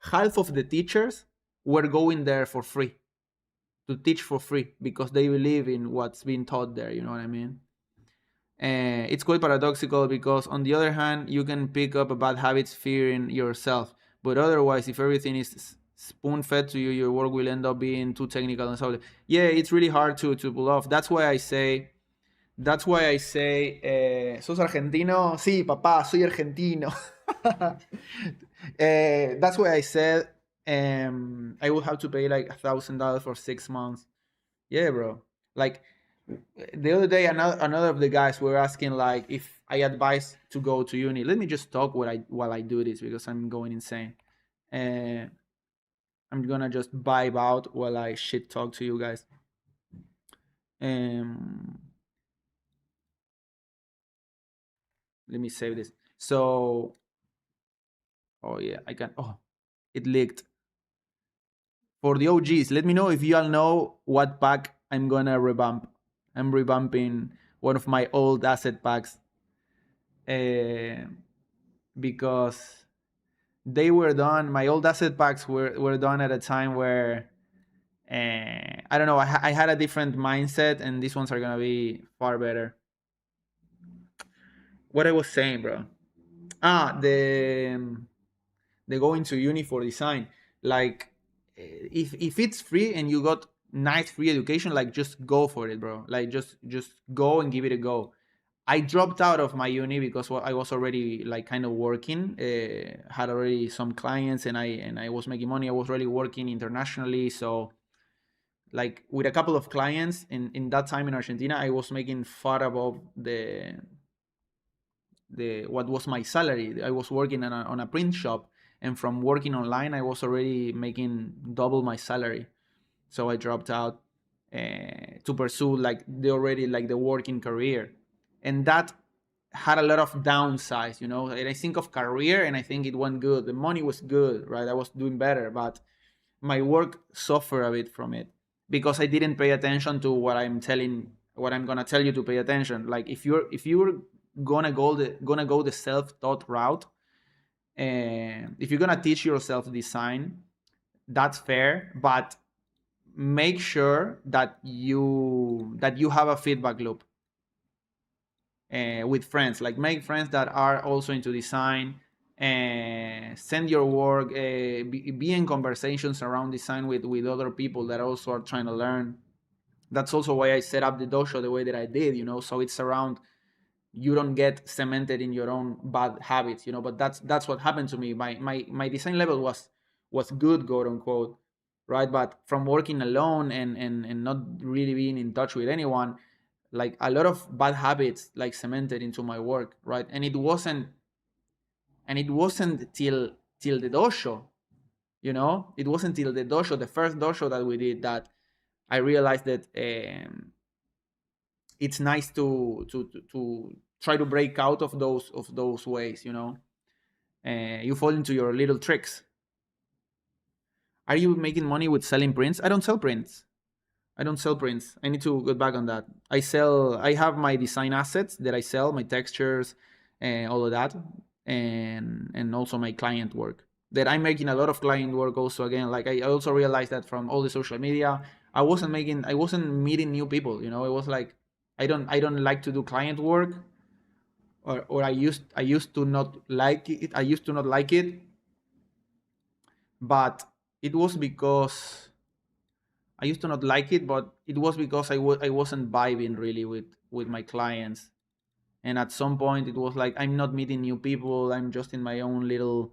half of the teachers were going there for free to teach for free because they believe in what's being taught there. You know what I mean? And it's quite paradoxical because on the other hand, you can pick up a bad habits fearing yourself, but otherwise, if everything is spoon fed to you, your work will end up being too technical and so. Yeah, it's really hard to pull off. That's why I say. ¿Sos argentino? Sí, papá, soy argentino. That's why I said I would have to pay like $1,000 for 6 months. Yeah, bro. Like the other day, another of the guys were asking like if I advise to go to uni. Let me just talk while I do this because I'm going insane. Uh, I'm gonna just vibe out while I shit talk to you guys. Um, Let me save this. So, oh yeah, I can. Oh, it leaked. For the OGs, let me know if you all know what pack I'm gonna revamp. I'm revamping one of my old asset packs. because they were done. My old asset packs were done at a time where I don't know. I had a different mindset, and these ones are gonna be far better. What I was saying, bro. The going to uni for design. Like, if it's free and you got nice free education, like just go for it, bro. Like just go and give it a go. I dropped out of my uni because I was already like kind of working, had already some clients, and I was making money. I was already working internationally, so like with a couple of clients in that time in Argentina, I was making far above the what was my salary. I was working on a print shop, and from working online, I was already making double my salary. So I dropped out to pursue like the working career, and that had a lot of downsides. And I think of career, and I think it went good. The money was good, right? I was doing better, but my work suffered a bit from it because I didn't pay attention to what I'm gonna tell you to pay attention. Like if you're gonna go the self-taught route, and if you're gonna teach yourself design, that's fair, but make sure that you have a feedback loop with friends. Like make friends that are also into design, and send your work, be in conversations around design with other people that also are trying to learn. That's also why I set up the dojo the way that I did, so it's around, you don't get cemented in your own bad habits, but that's what happened to me. My design level was good, quote unquote, right? But from working alone and not really being in touch with anyone, like a lot of bad habits like cemented into my work, right? And it wasn't till the dojo, it wasn't till the dojo, the first dojo that we did, that I realized that it's nice to try to break out of those ways. You fall into your little tricks. Are you making money with selling prints? I don't sell prints. I need to get back on that. I have my design assets that I sell, my textures and all of that, and also my client work. That I'm making a lot of client work also. Again, like I also realized that from all the social media, I wasn't meeting new people. It was like I don't like to do client work, or I used to not like it. I used to not like it, but it was because I used to not like it, but it was because I wasn't vibing really with my clients. And at some point, it was like I'm not meeting new people. I'm just in my own little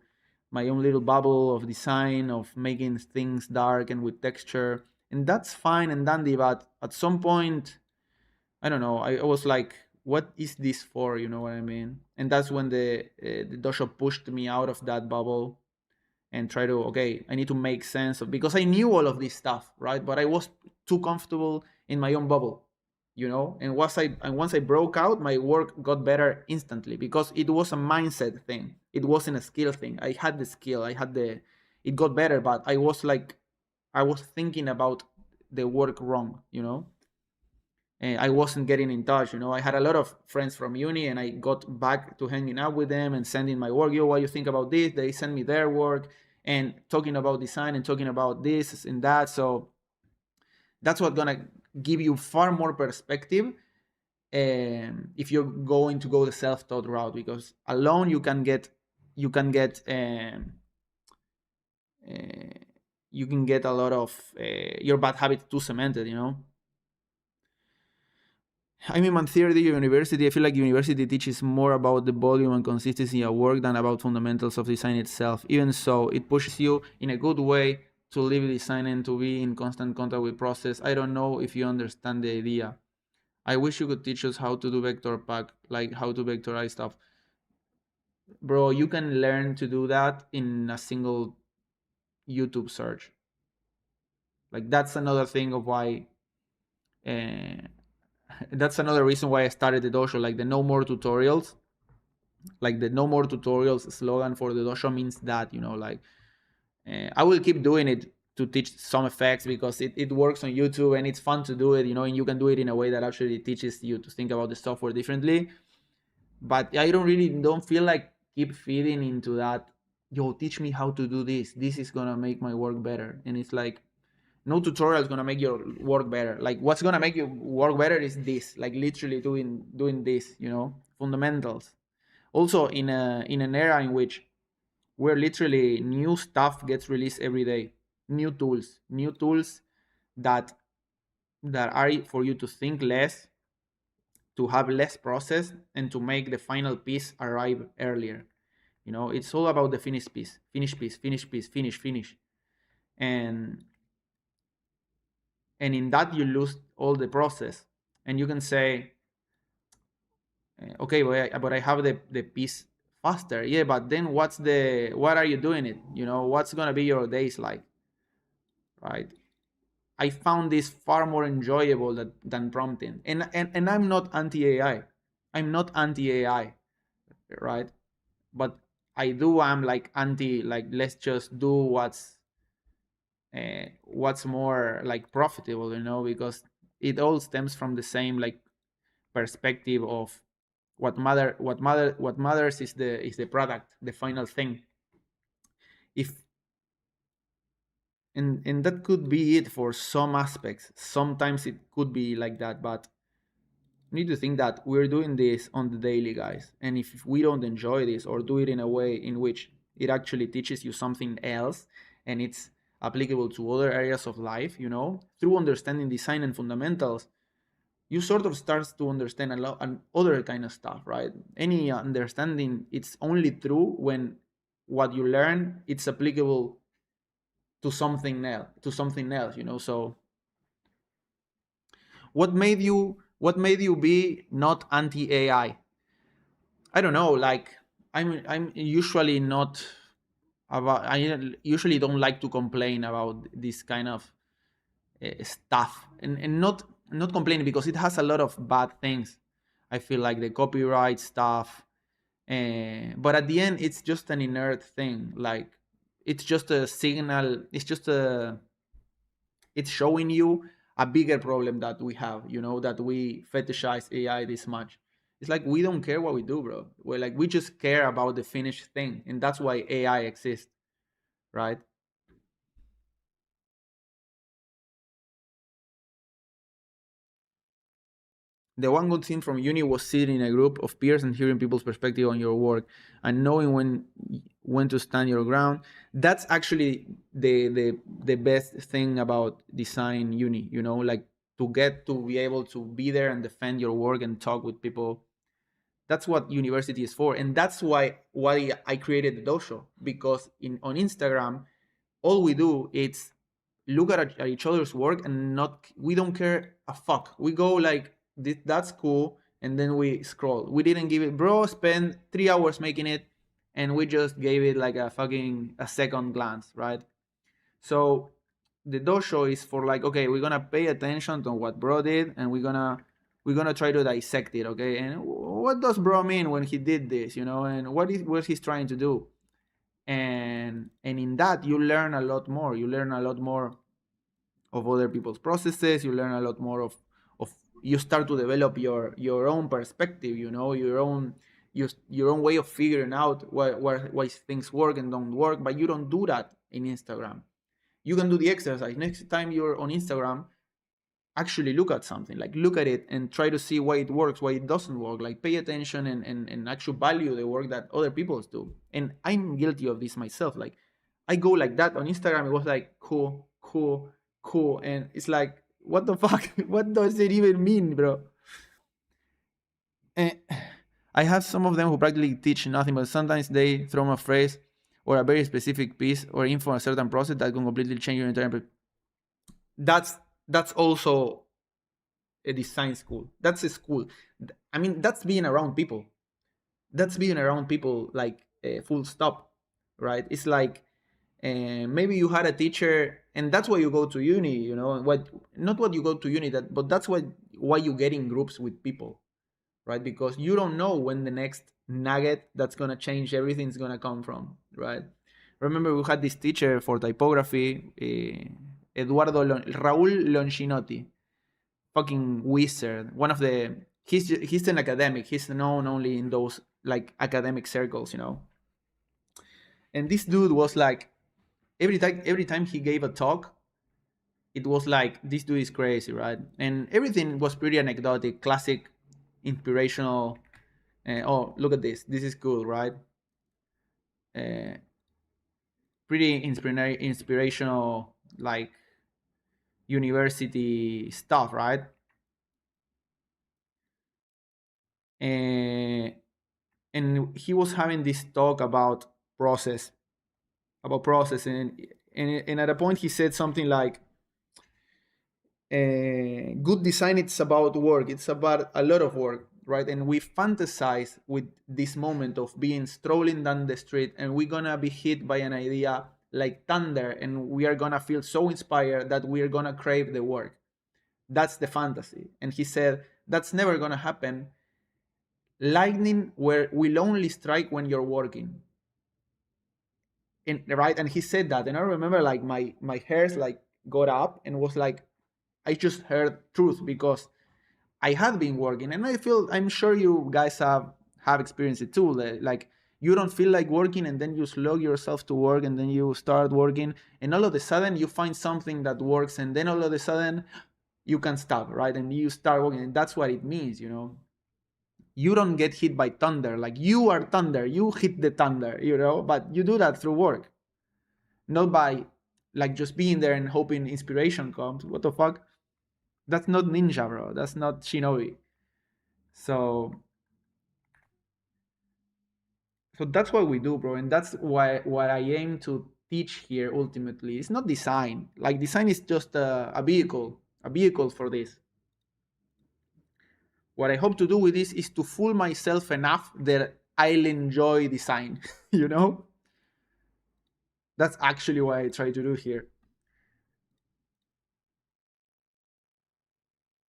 bubble of design, of making things dark and with texture, and that's fine and dandy. But at some point, I don't know. I was like, "What is this for?" You know what I mean? And that's when the dojo pushed me out of that bubble and try to, okay, I need to make sense of, because I knew all of this stuff, right? But I was too comfortable in my own bubble, and once I broke out, my work got better instantly because it was a mindset thing. It wasn't a skill thing. I had the skill. It got better, but I was thinking about the work wrong. And I wasn't getting in touch. I had a lot of friends from uni, and I got back to hanging out with them and sending my work. What you think about this? They send me their work and talking about design and talking about this and that. So that's what's gonna give you far more perspective, if you're going to go the self-taught route, because alone uh, you can get a lot of your bad habits too cemented. I'm in my third year university. I feel like university teaches more about the volume and consistency of work than about fundamentals of design itself. Even so, it pushes you in a good way to live design and to be in constant contact with process. I don't know if you understand the idea. I wish you could teach us how to do vector pack, like how to vectorize stuff. Bro, you can learn to do that in a single YouTube search. Like that's another thing of why uh, that's another reason why I started the dojo. Like the no more tutorials, like the no more tutorials slogan for the dojo means that, like I will keep doing it to teach some effects because it works on YouTube and it's fun to do it, and you can do it in a way that actually teaches you to think about the software differently. But I don't feel like keep feeding into that, yo, teach me how to do this, this is gonna make my work better. And it's like, no tutorial is gonna make your work better. Like, what's gonna make your work better is this, like literally doing this, fundamentals. Also, in an era in which where literally new stuff gets released every day, new tools that are for you to think less, to have less process, and to make the final piece arrive earlier. It's all about the finished piece, finish. And and in that you lose all the process. And you can say, okay, but I have the piece faster. Yeah, but then what are you doing it? What's gonna be your days like, right? I found this far more enjoyable than prompting. And I'm not anti-AI. I'm not anti-AI, right? But I'm like anti, like, let's just do what's more like profitable, because it all stems from the same like perspective of what matters is the product, the final thing. If and that could be it for some aspects. Sometimes it could be like that, but you need to think that we're doing this on the daily, guys. And if we don't enjoy this, or do it in a way in which it actually teaches you something else, and it's applicable to other areas of life, through understanding design and fundamentals, you sort of starts to understand a lot and other kind of stuff, right? Any understanding, it's only true when what you learn it's applicable to something else. So what made you be not anti AI? I don't know. Like, I'm usually not about. I usually don't like to complain about this kind of stuff, and not complaining because it has a lot of bad things. I feel like the copyright stuff, but at the end, it's just an inert thing. Like, it's just a signal. It's showing you a bigger problem that we have. That we fetishize AI this much. It's like we don't care what we do, bro. We just care about the finished thing, and that's why AI exists, right? The one good thing from uni was sitting in a group of peers and hearing people's perspective on your work, and knowing when to stand your ground. That's actually the best thing about design uni. Like, to get to be able to be there and defend your work and talk with people. That's what university is for, and that's why I created the dojo, because on Instagram all we do is look at each other's work, and not we don't care a fuck. We go like, that's cool, and then we scroll. We didn't give it, bro, spend 3 hours making it, and we just gave it like a second glance, right? So the dojo is for, like, okay, we're gonna pay attention to what bro did, and we're gonna try to dissect it, okay? And what does bro mean when he did this, and what he's trying to do? And in that you learn a lot more. You learn a lot more of other people's processes. You learn a lot more of you start to develop your own perspective, your own way of figuring out why things work and don't work. But you don't do that in Instagram. You can do the exercise. Next time you're on Instagram, actually look at something, like look at it and try to see why it works, why it doesn't work. Like, pay attention and actually value the work that other people do. And I'm guilty of this myself. Like, I go like that on Instagram. It was like, cool, cool, cool, and it's like, what the fuck? What does it even mean, bro? Eh, I have some of them who practically teach nothing, but sometimes they throw a phrase or a very specific piece or info on a certain process that can completely change your entire. That's also a design school. That's a school. I mean, that's being around people. That's being around people, like, full stop, right? It's like, maybe you had a teacher, and that's why you go to uni. What not what you go to uni, but that's why you get in groups with people, right? Because you don't know when the next nugget that's gonna change everything is gonna come from, right? Remember, we had this teacher for typography, Raúl Longinotti, fucking wizard. One of the he's an academic. He's known only in those like academic circles, And this dude was like, every time he gave a talk, it was like, this dude is crazy, right? And everything was pretty anecdotic, classic, inspirational. Oh, look at this. This is cool, right? Uh, Pretty inspirational, like university stuff, right? Uh, and he was having this talk process, about process, and at a point he said something like, good design, it's about work, it's about a lot of work, right? And we fantasize with this moment of being strolling down the street, and we're gonna be hit by an idea like thunder, and we are gonna feel so inspired that we're gonna crave the work. That's the fantasy. And he said that's never gonna happen. Lightning will only strike when you're working. Right? And he said that, and I remember like my hairs like got up and was like, I just heard truth, because I had been working, and I'm sure you guys have experienced it too. Like, you don't feel like working, and then you slog yourself to work, and then you start working, and all of a sudden you find something that works, and then all of a sudden you can stop, right? And you start working, and that's what it means. You don't get hit by thunder, like you are thunder, you hit the thunder, but you do that through work, not by like just being there and hoping inspiration comes. What the fuck? That's not ninja, bro. That's not shinobi. So so that's what we do, bro, and that's why what I aim to teach here ultimately. It's not design. Like, design is just a vehicle for this. What I hope to do with this is to fool myself enough that I'll enjoy design. you know that's actually what I try to do here.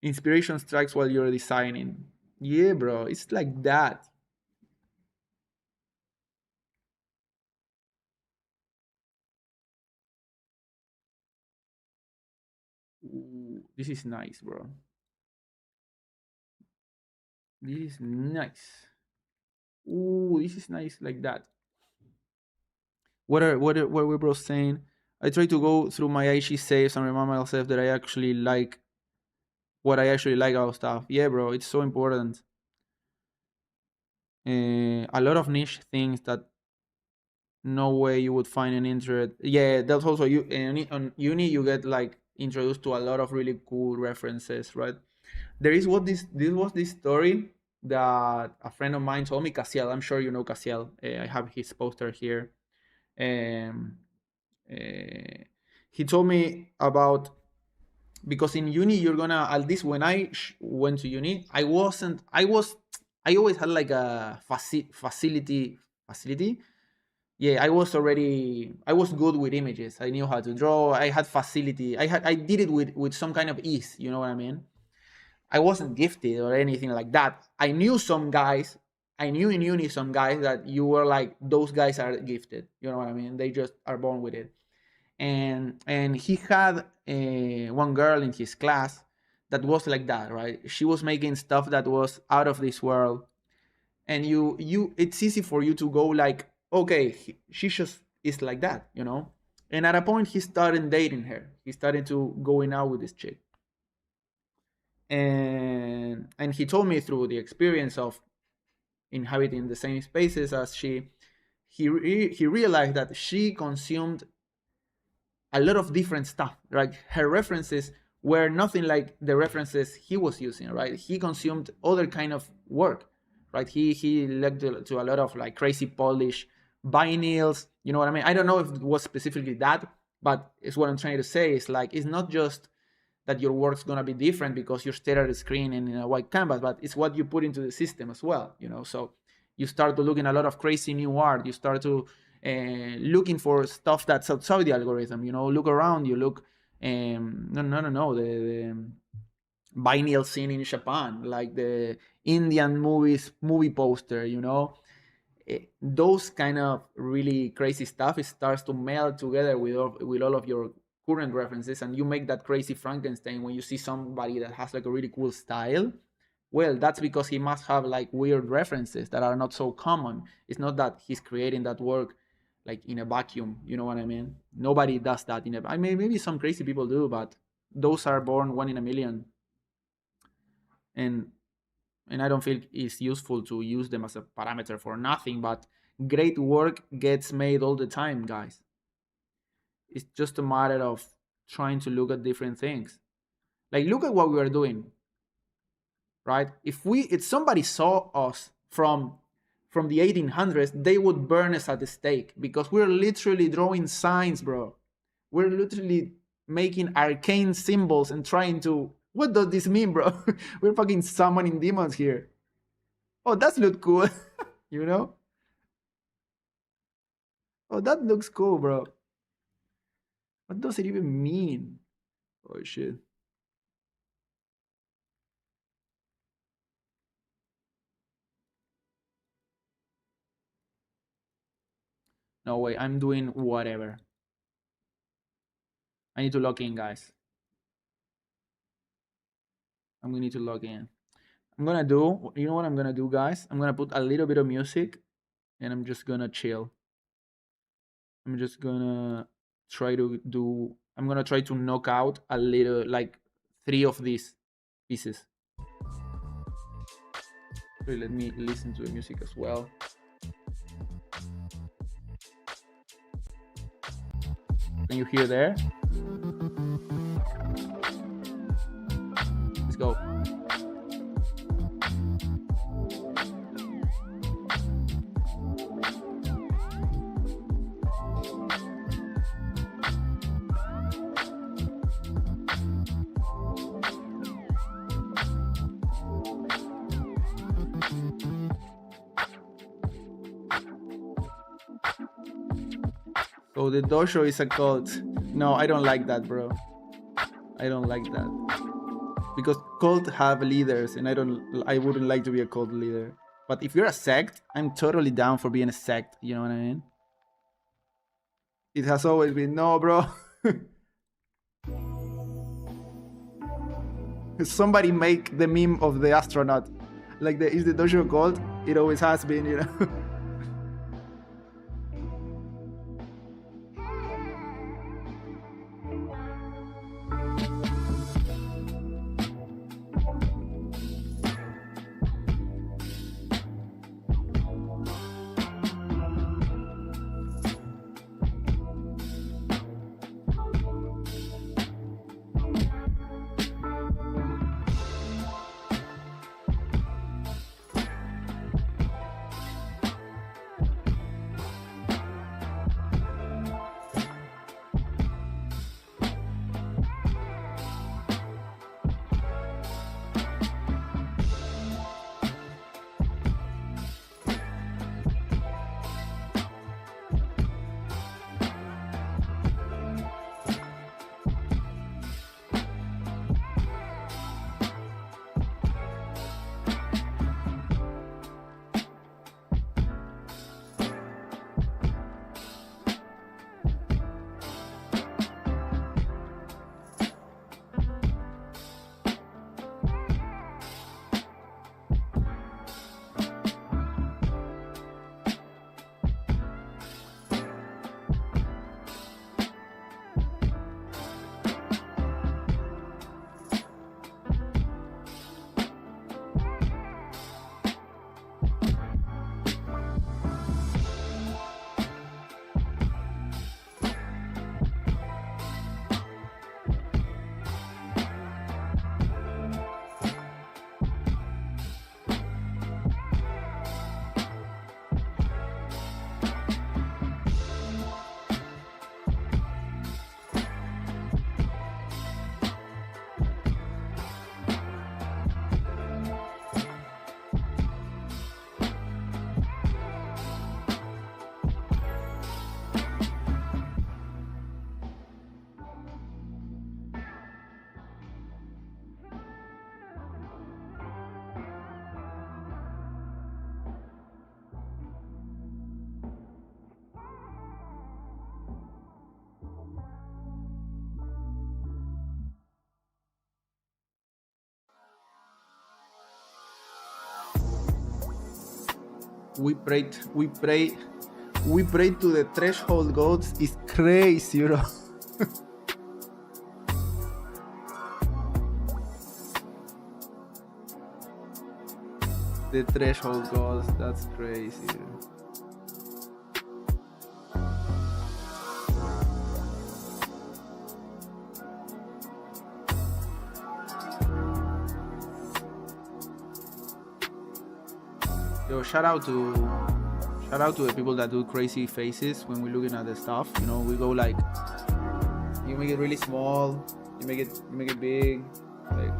Inspiration strikes while you're designing. Yeah, bro, it's like that. Ooh, this is nice, bro. This is nice. Ooh, this is nice, like that. What we both saying? I try to go through my IG saves and remind myself that I actually like what I actually like about stuff. Yeah, bro, it's so important. A lot of niche things that no way you would find an interest. Yeah, that's also you. On uni, you get like introduced to a lot of really cool references, right? This was this story that a friend of mine told me, Casiel. I'm sure you know Casiel. I have his poster here. Um, uh, he told me about, because in uni you're gonna, at least when I went to uni, I always had like a facility. Yeah, I was good with images. I knew how to draw. I had facility. I did it with some kind of ease. You know what I mean? I wasn't gifted or anything like that. I knew some guys. I knew in uni some guys that you were like, those guys are gifted. You know what I mean? They just are born with it. And he had one girl in his class that was like that, right? She was making stuff that was out of this world, and it's easy for you to go like, okay, she just is like that. And at a point he started dating her. He started to going out with this chick, and he told me through the experience of inhabiting the same spaces as she, he realized that she consumed a lot of different stuff. Like, her references were nothing like the references he was using, right? He consumed other kind of work, right? He looked to a lot of like crazy Polish vinyls. You know what I mean? I don't know if it was specifically that, but it's what I'm trying to say. Is like, it's not just that your work's gonna be different because you're staring at a screen and in a white canvas, but it's what you put into the system as well. So you start to look in a lot of crazy new art. You start to looking for stuff that's outside the algorithm. Look around. You look. No. The vinyl scene in Japan, like the Indian movie poster. Those kind of really crazy stuff, it starts to meld together with all of your current references, and you make that crazy Frankenstein when you see somebody that has like a really cool style. Well, that's because he must have like weird references that are not so common. It's not that he's creating that work like in a vacuum. You know what I mean? Nobody does that in a. I mean, maybe some crazy people do, but those are born one in a million, and I don't feel it's useful to use them as a parameter for nothing. But great work gets made all the time, guys. It's just a matter of trying to look at different things. Like, look at what we are doing, right? If somebody saw us from the 1800s, they would burn us at the stake because we're literally drawing signs, bro. We're literally making arcane symbols and trying to. What does this mean, bro? We're fucking summoning demons here. Oh, that looks cool. you know? Oh, that looks cool, bro. What does it even mean? Oh shit. No way, I'm doing whatever. I need to log in, guys. I'm gonna need to log in. I'm gonna do, you know what I'm gonna do, guys? I'm gonna put a little bit of music and I'm just gonna chill. I'm just gonna I'm gonna try to knock out a little, like 3 of these pieces. Okay, let me listen to the music as well. Can you hear there? Let's go. So the dojo is a cult. No, I don't like that, bro. I don't like that. Because cult have leaders and I wouldn't like to be a cult leader. But if you're a sect, I'm totally down for being a sect, you know what I mean? It has always been, no, bro. Somebody make the meme of the astronaut. Like, is the dojo cult? It always has been, you know? We pray to the threshold gods. It's crazy, bro. The threshold gods. That's crazy. Yo, shout out to the people that do crazy faces when we're looking at the stuff. You know, we go like, you make it really small, you make it big, like.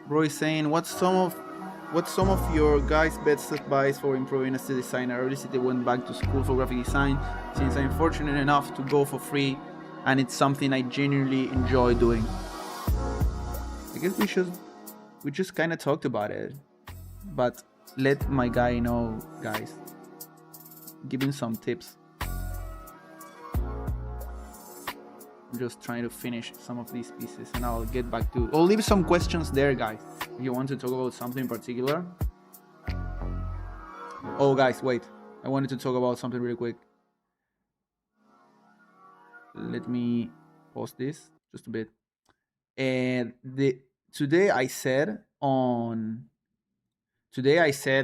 Bro is saying, what's some of your guys' best advice for improving as a designer? I recently went back to school for graphic design since I'm fortunate enough to go for free, and it's something I genuinely enjoy doing. I guess we just kind of talked about it, but let my guy know, guys. Give him some tips. I'm just trying to finish some of these pieces, and I'll get back to. I'll leave some questions there, guys. If you want to talk about something in particular. Oh, guys, wait. I wanted to talk about something really quick. Let me pause this just a bit. And today I said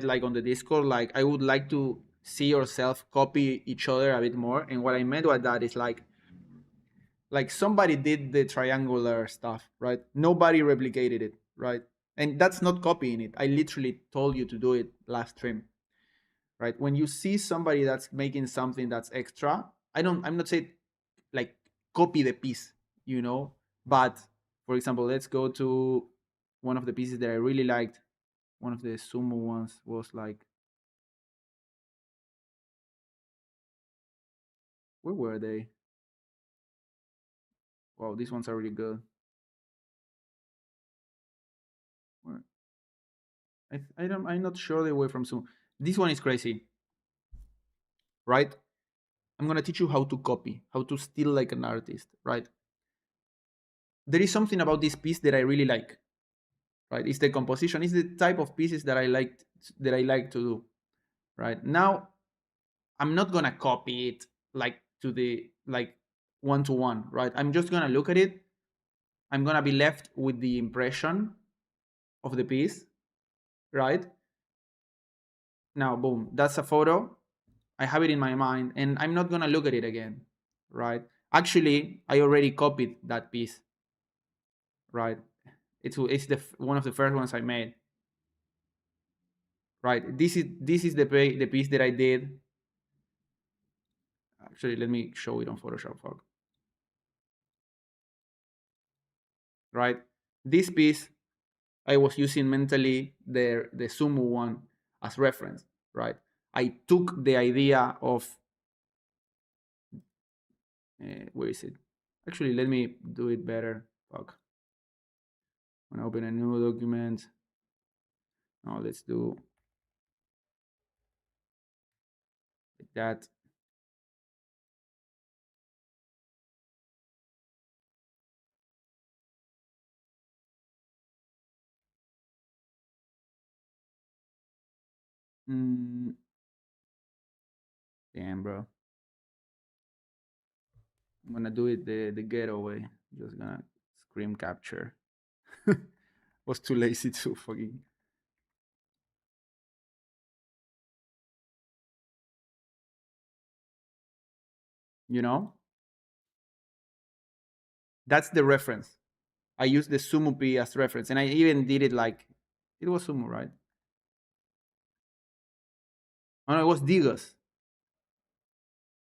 like on the Discord, like I would like to see yourself copy each other a bit more. And what I meant by that is like somebody did the triangular stuff, right? Nobody replicated it, right? And that's not copying it. I literally told you to do it last stream, right? When you see somebody that's making something that's extra, I'm not saying like copy the piece, you know, but for example, let's go to one of the pieces that I really liked. One of the sumo ones was like, where were they? Wow, these ones are really good. Where? I'm not sure they were from sumo. This one is crazy, right? I'm gonna teach you how to copy, how to steal like an artist, right? There is something about this piece that I really like, right? It's the composition, it's the type of pieces that I like to do, right? Now I'm not gonna copy it like to the like one to one, right? I'm just gonna look at it. I'm gonna be left with the impression of the piece, right? Now, boom, that's a photo. I have it in my mind, and I'm not gonna look at it again, right? Actually, I already copied that piece, right? It's the one of the first ones I made, right? This is the piece that I did. Actually, let me show it on Photoshop. Fuck. Right? This piece I was using mentally the sumo one as reference, right? I took the idea of where is it? Actually, let me do it better. Fuck. I'm gonna open a new document. Now let's do like that. Mm, damn, bro. I'm gonna do it the ghetto way. Just gonna screen capture. Was too lazy to fucking. You know, that's the reference. I used the sumo p as reference, and I even did it like it was sumo, right? Oh no, it was Digas.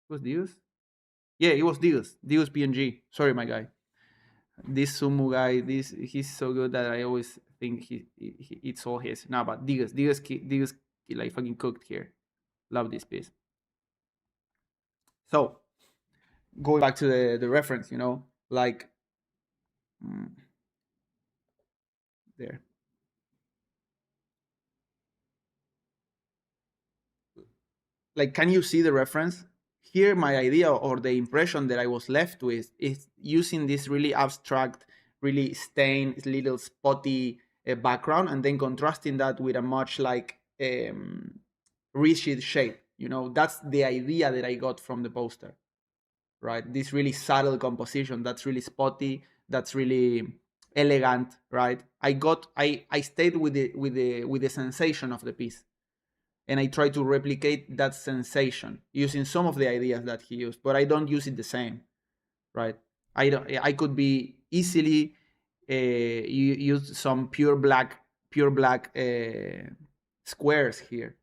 It was Digas. Yeah, it was Digas. Digas PNG. Sorry, my guy. This sumo guy, he's so good that I always think it's all his. No, but Digas like fucking cooked here. Love this piece. So going back to the reference, like mm, there. Like, can you see the reference? Here, my idea or the impression that I was left with is using this really abstract, really stained, little spotty background, and then contrasting that with a much like rigid shape. That's the idea that I got from the poster, right? This really subtle composition that's really spotty, that's really elegant, right? I stayed with the sensation of the piece, and I try to replicate that sensation using some of the ideas that he used, but I don't use it the same, right? I could be easily use some pure black squares here,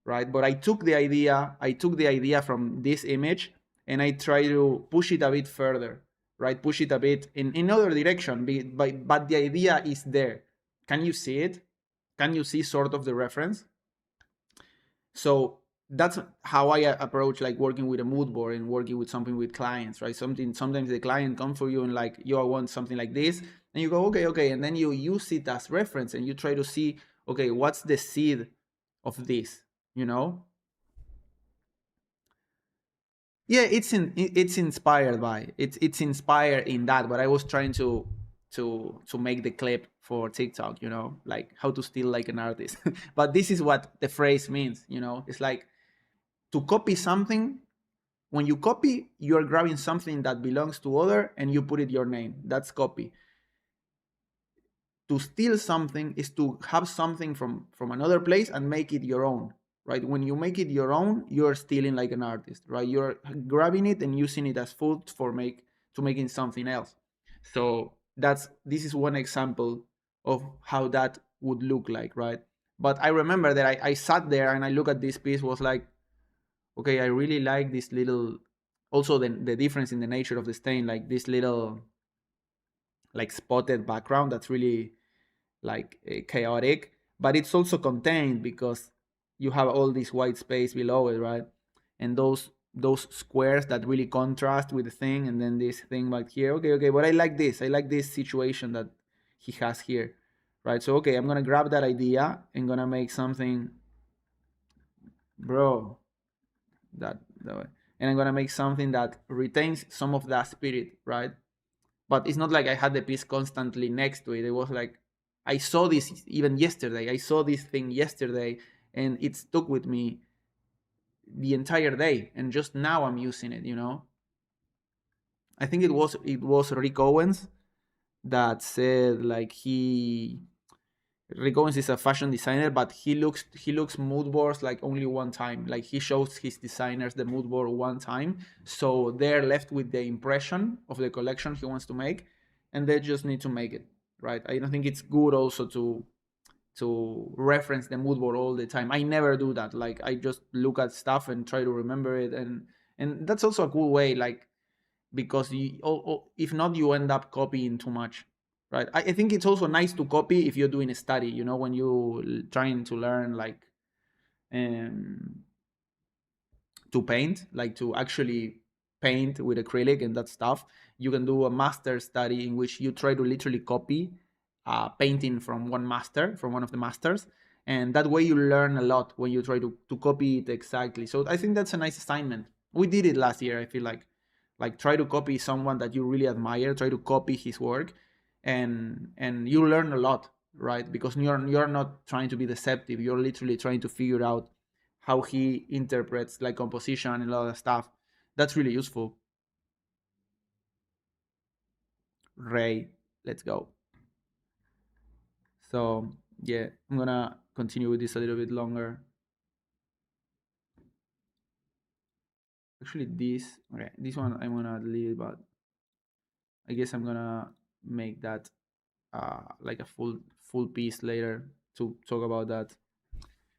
right? But I took the idea from this image, and I try to push it a bit further, right? Push it a bit in other direction, but the idea is there. Can you see it? Can you see sort of the reference? So that's how I approach like working with a mood board and working with something with clients, right? Sometimes the client comes for you and like, yo, I want something like this, and you go, okay, and then you use it as reference and you try to see, okay, what's the seed of this, you know? Yeah, it's inspired by it's inspired in that, but I was trying to make the clip for TikTok, like how to steal like an artist. But this is what the phrase means, it's like to copy something. When you copy, you're grabbing something that belongs to other and you put it your name. That's copy. To steal something is to have something from another place and make it your own, right? When you make it your own, you're stealing like an artist, right? You're grabbing it and using it as food to making something else. So this is one example of how that would look like, right? But I remember that I sat there and I look at this piece, was like, okay, I really like this little, also the difference in the nature of the stain, like this little like spotted background that's really like chaotic, but it's also contained because you have all this white space below it, right? And those squares that really contrast with the thing, and then this thing back here. Okay, but I like this situation that he has here, right? So okay, I'm gonna grab that idea and gonna make something, bro, that way. And I'm gonna make something that retains some of that spirit, right? But it's not like I had the piece constantly next to it. It was like I saw this even yesterday. I saw this thing yesterday, and it stuck with me the entire day. And just now I'm using it. I think it was Rick Owens that said like Rick Owens is a fashion designer, but he looks mood boards like only one time. Like he shows his designers the mood board one time, so they're left with the impression of the collection he wants to make, and they just need to make it, right? I don't think it's good also to reference the mood board all the time. I never do that. Like I just look at stuff and try to remember it, and that's also a cool way. Like because if not, you end up copying too much, right? I think it's also nice to copy if you're doing a study, when you trying to learn like um, to paint, like to actually paint with acrylic and that stuff. You can do a master study in which you try to literally copy painting from one of the masters, and that way you learn a lot when you try to copy it exactly. So I think that's a nice assignment. We did it last year. I feel like try to copy someone that you really admire, try to copy his work, and you learn a lot, right? Because you're not trying to be deceptive, you're literally trying to figure out how he interprets like composition and all that stuff. That's really useful. Ray, let's go. So yeah, I'm gonna continue with this a little bit longer. Actually, this one I'm gonna delete, but I guess I'm gonna make that like a full piece later to talk about that.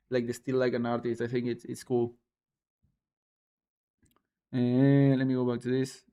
Like the still like an artist, I think it's cool. And let me go back to this.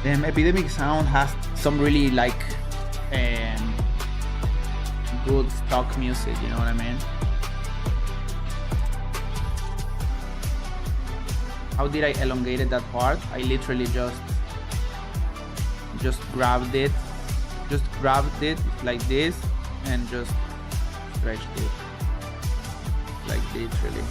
Epidemic Sound has some really like good stock music, you know what I mean? How did I elongate that part? I literally just grabbed it like this and just stretched it like literally.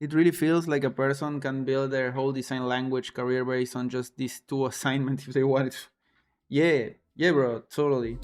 It really feels like a person can build their whole design language career based on just these two assignments if they want it. Yeah, yeah, bro, totally.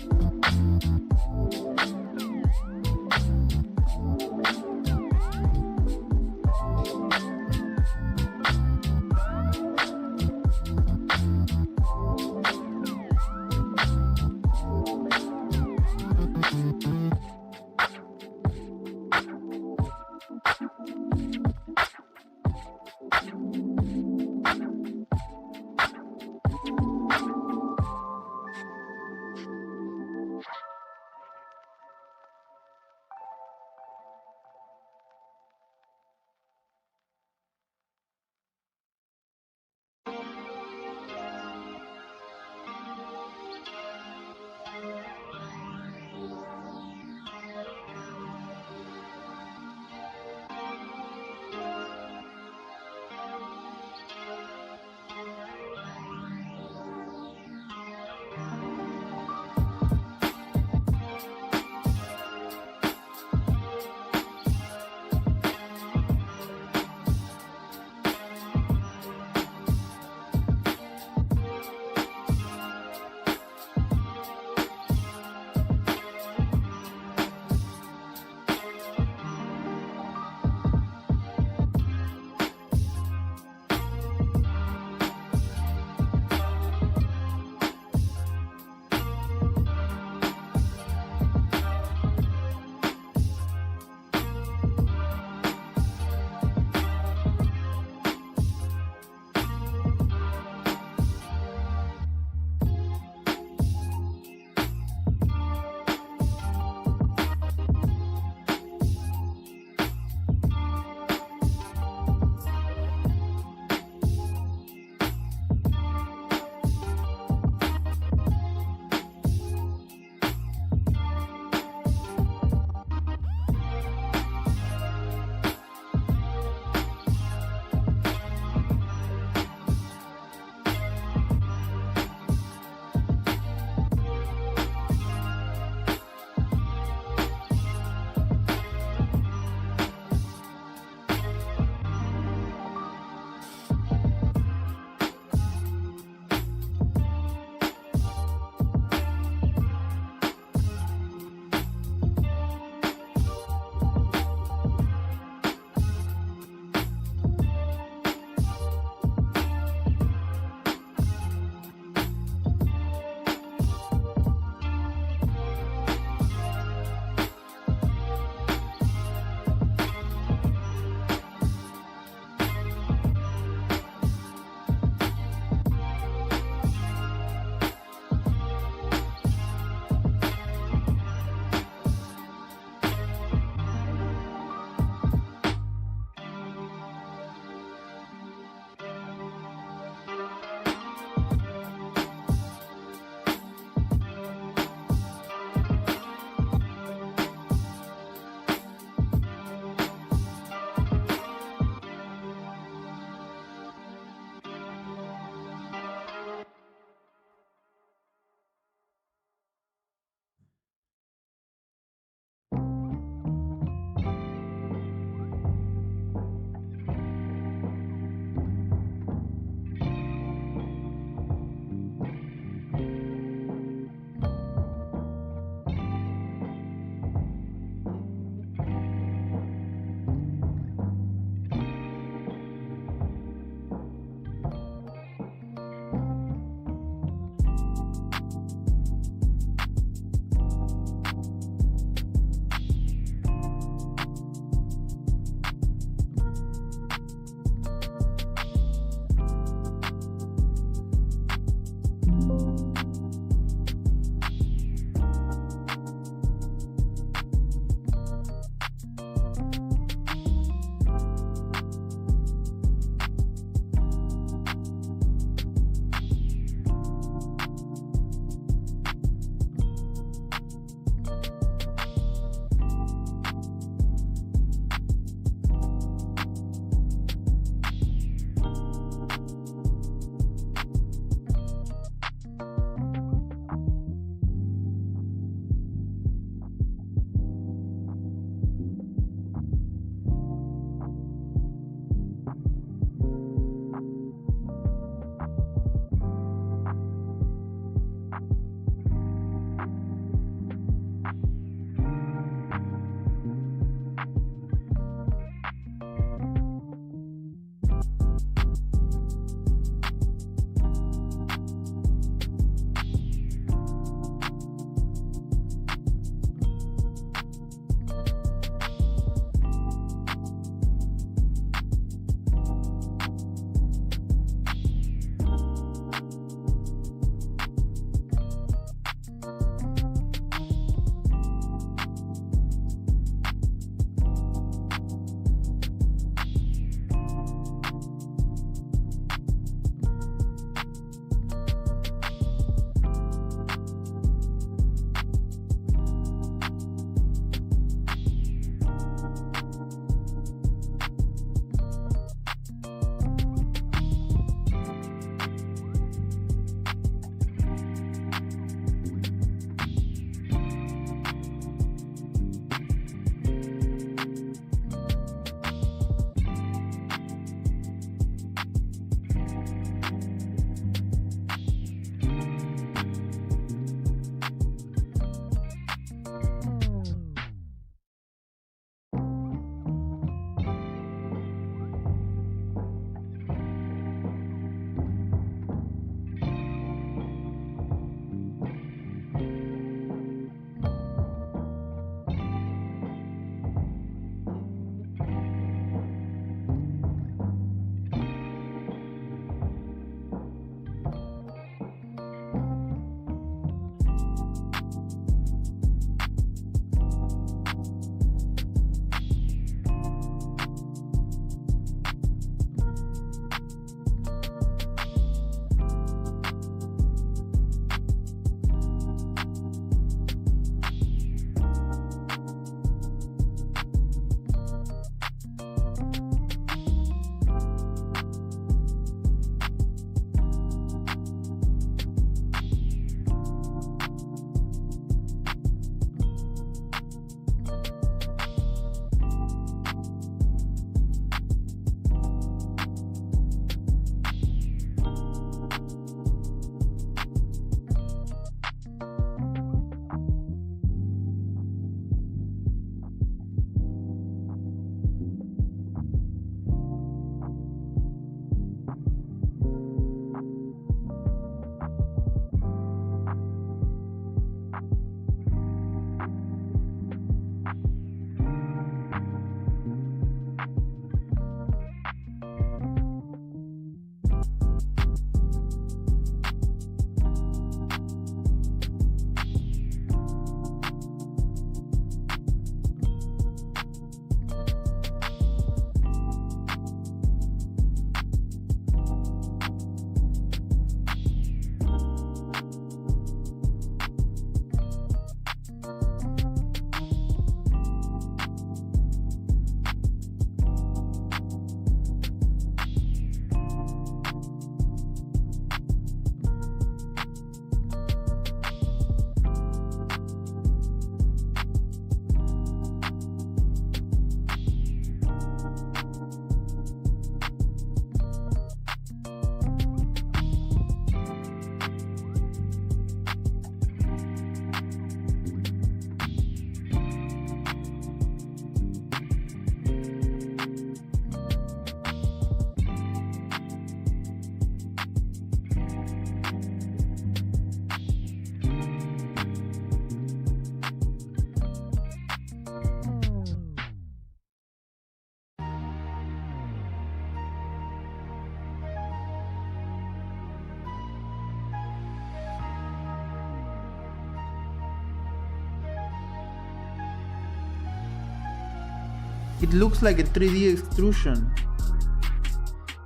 It looks like a 3D extrusion.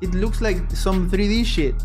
It looks like some 3D shit.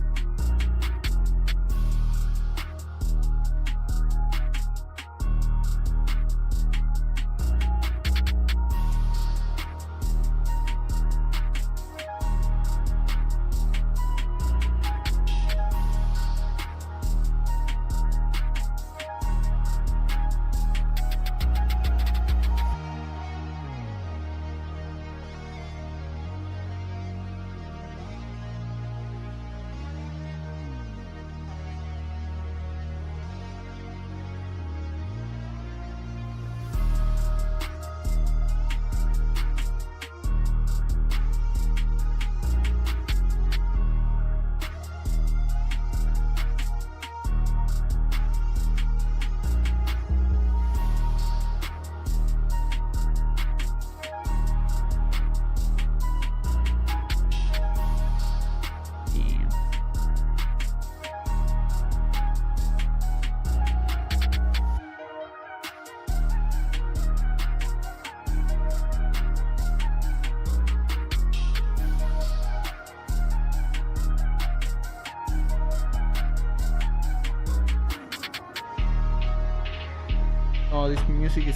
Oh, this music is,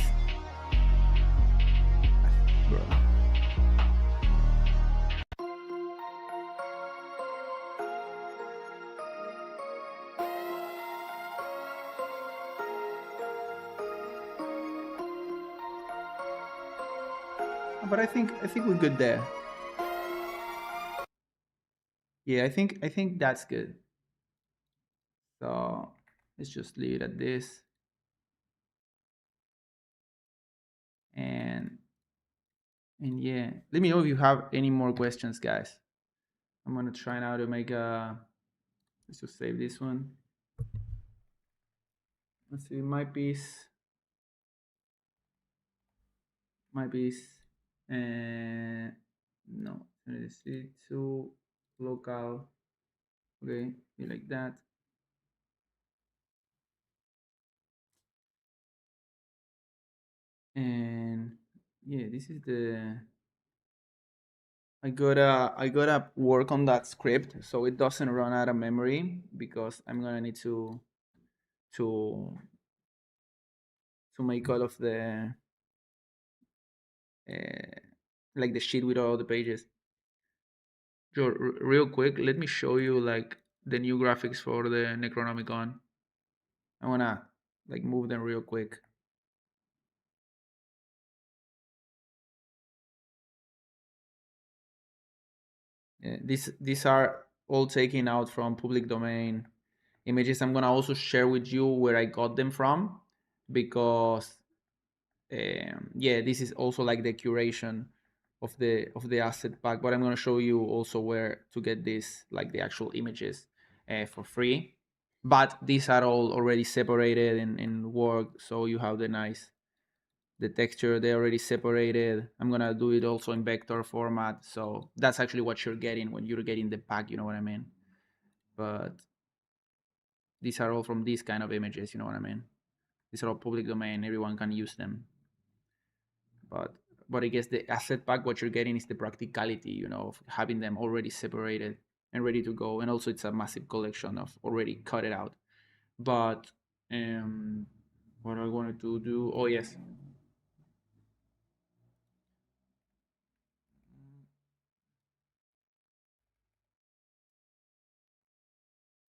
bro. But I think we're good there. Yeah, I think that's good. So let's just leave it at this. And yeah, let me know if you have any more questions, guys. I'm gonna try now to make a. Let's just save this one. Let's see my piece. My piece. And no, let's see to local. Okay, be like that. And yeah, this is the. I gotta work on that script so it doesn't run out of memory because I'm gonna need to to make all of the uh, like the sheet with all the pages. Joe, real quick, let me show you like the new graphics for the Necronomicon. I wanna like move them real quick. These are all taken out from public domain images. I'm gonna also share with you where I got them from because yeah, this is also like the curation of the asset pack. But I'm gonna show you also where to get this like the actual images for free. But these are all already separated in Word, so you have the texture they already separated. I'm gonna do it also in vector format, so that's actually what you're getting when you're getting the pack. You know what I mean? But these are all from these kind of images. You know what I mean? These are all public domain. Everyone can use them. But I guess the asset pack, what you're getting is the practicality, of having them already separated and ready to go. And also, it's a massive collection of already cut it out. But what I wanted to do, oh yes,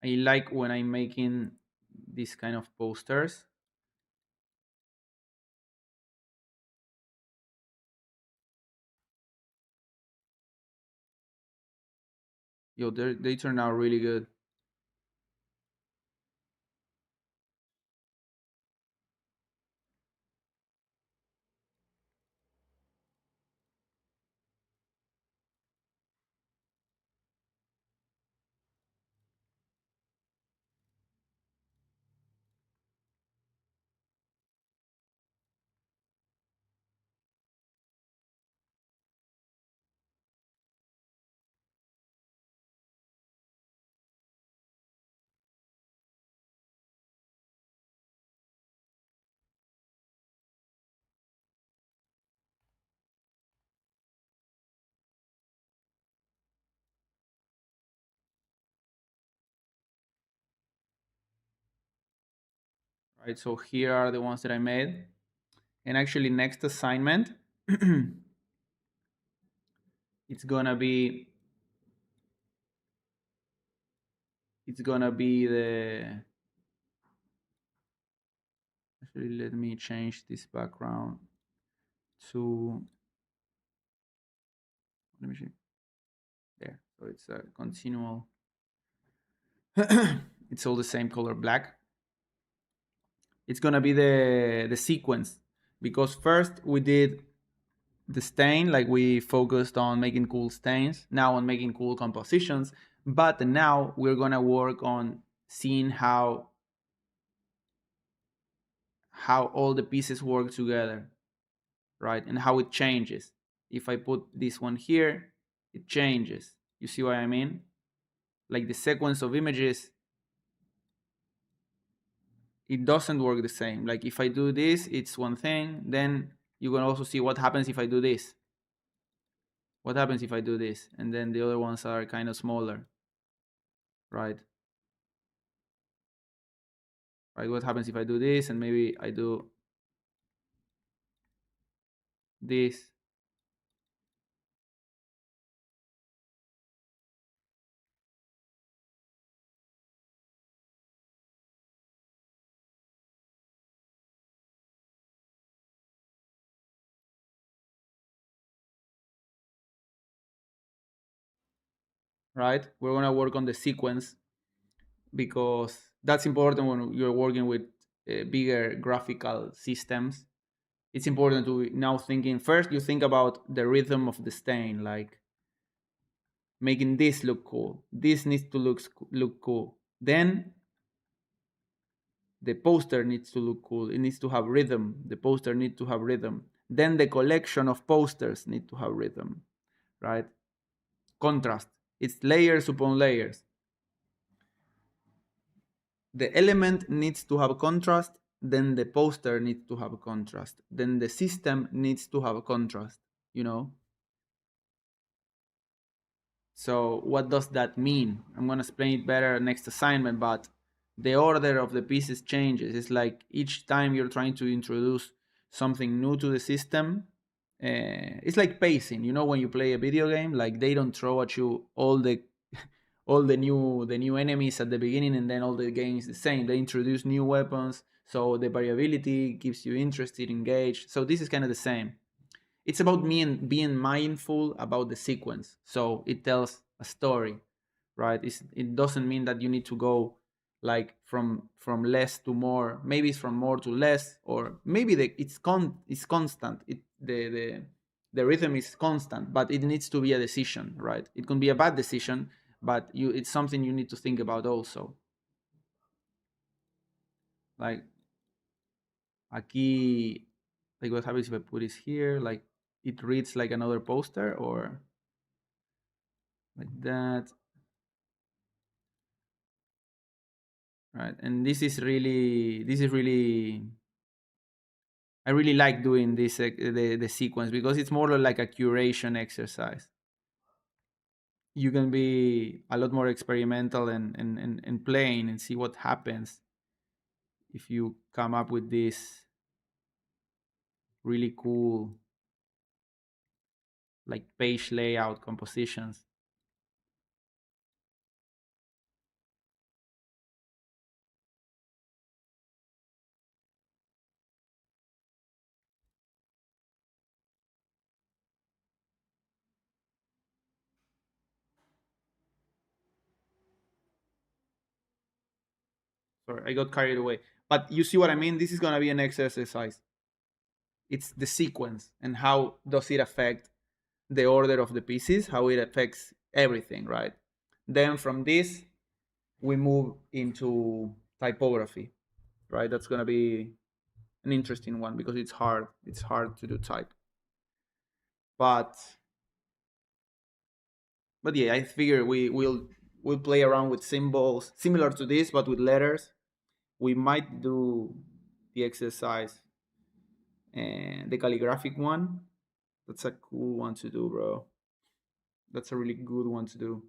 I like when I'm making these kind of posters. Yo, they turn out really good. right? So here are the ones that I made. And actually next assignment, it's gonna be the, actually let me change this background to, let me see, there. So it's a continual, it's all the same color black. It's gonna be the sequence, because first we did the stain, like we focused on making cool stains, now on making cool compositions, but now we're gonna work on seeing how all the pieces work together, right? And how it changes. If I put this one here, it changes. You see what I mean? Like the sequence of images, it doesn't work the same. Like if I do this, it's one thing. Then you can also see what happens if I do this. What happens if I do this? And then the other ones are kind of smaller, right? Right? What happens if I do this and maybe I do this, right? We're gonna work on the sequence because that's important when you're working with bigger graphical systems. It's important to now thinking first. You think about the rhythm of the stain, like making this look cool. This needs to look cool. Then the poster needs to look cool. It needs to have rhythm. The poster needs to have rhythm. Then the collection of posters need to have rhythm, right? Contrast. It's layers upon layers. The element needs to have contrast, then the poster needs to have contrast, then the system needs to have contrast, you know? So what does that mean? I'm going to explain it better next assignment, but the order of the pieces changes. It's like each time you're trying to introduce something new to the system, it's like pacing. You know, when you play a video game, like they don't throw at you all the new enemies at the beginning, and then all the game is the same. They introduce new weapons, so the variability keeps you interested, engaged. So this is kind of the same. It's about me and being mindful about the sequence, so it tells a story, right? It doesn't mean that you need to go like from less to more. Maybe it's from more to less, or maybe it's constant. The rhythm is constant, but it needs to be a decision, right? It can be a bad decision, but it's something you need to think about also. Like aquí, like what happens if I put this here? Like it reads like another poster, or like that, right? And this is really I really like doing this the sequence, because it's more like a curation exercise. You can be a lot more experimental and playing and see what happens if you come up with these really cool like page layout compositions. Sorry, I got carried away. But you see what I mean? This is gonna be an exercise. It's the sequence and how does it affect the order of the pieces, how it affects everything, right? Then from this, we move into typography, right? That's gonna be an interesting one because it's hard. It's hard to do type, but yeah, I figure we'll play around with symbols similar to this, but with letters. We might do the exercise and the calligraphic one. That's a cool one to do, bro. That's a really good one to do.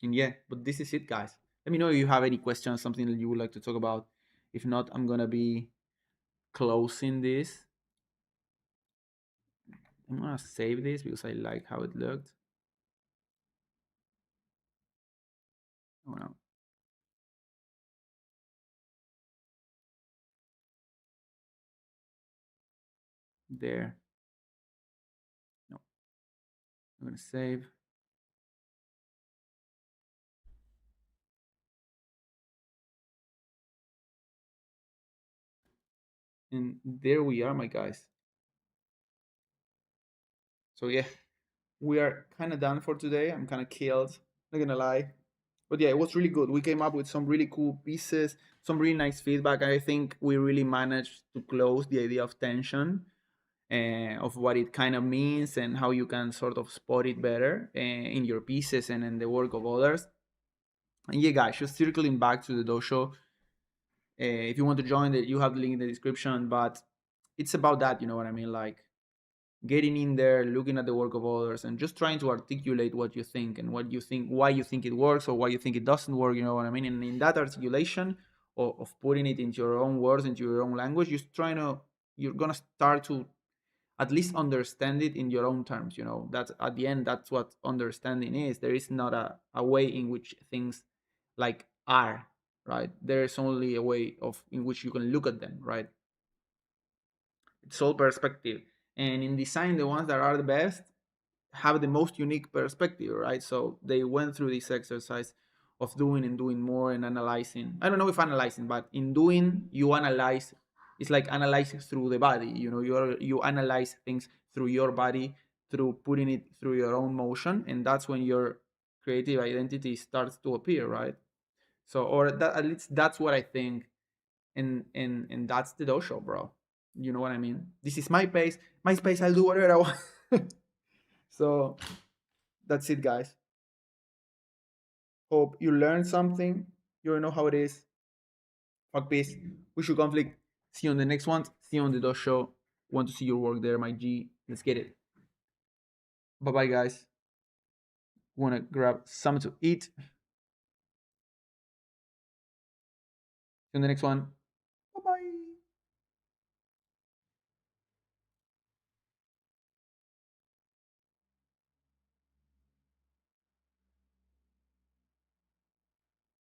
And yeah, but this is it, guys. Let me know if you have any questions, something that you would like to talk about. If not, I'm gonna be closing this. I'm gonna save this because I like how it looked. Oh no, there. No, I'm gonna save. And there we are, my guys. So yeah, we are kind of done for today. I'm kind of killed, not gonna lie. But yeah, it was really good. We came up with some really cool pieces, some really nice feedback. I think we really managed to close the idea of tension, of what it kind of means and how you can sort of spot it better in your pieces and in the work of others. And yeah, guys, just circling back to the dojo. If you want to join it, you have the link in the description. But it's about that, you know what I mean? Like getting in there, looking at the work of others, and just trying to articulate what you think and what you think, why you think it works or why you think it doesn't work. You know what I mean? And in that articulation of putting it into your own words, into your own language, you're gonna start to at least understand it in your own terms. You know, that's at the end, that's what understanding is. There is not a way in which things like are, right? There is only a way of in which you can look at them, right? It's all perspective. And in design, the ones that are the best have the most unique perspective, right? So they went through this exercise of doing and doing more and analyzing. I don't know if analyzing, but in doing, you analyze. It's like analyzing through the body. You know, you analyze things through your body, through putting it through your own motion, and that's when your creative identity starts to appear, right? So, or that at least that's what I think, and that's the dojo, bro. You know what I mean? This is my pace, my space. I'll do whatever I want. So that's it, guys. Hope you learned something. You know how it is. Fuck peace. We should conflict. See you on the next one. See you on the dojo. Want to see your work there, my G. Let's get it. Bye bye, guys. Want to grab something to eat. See you on the next one.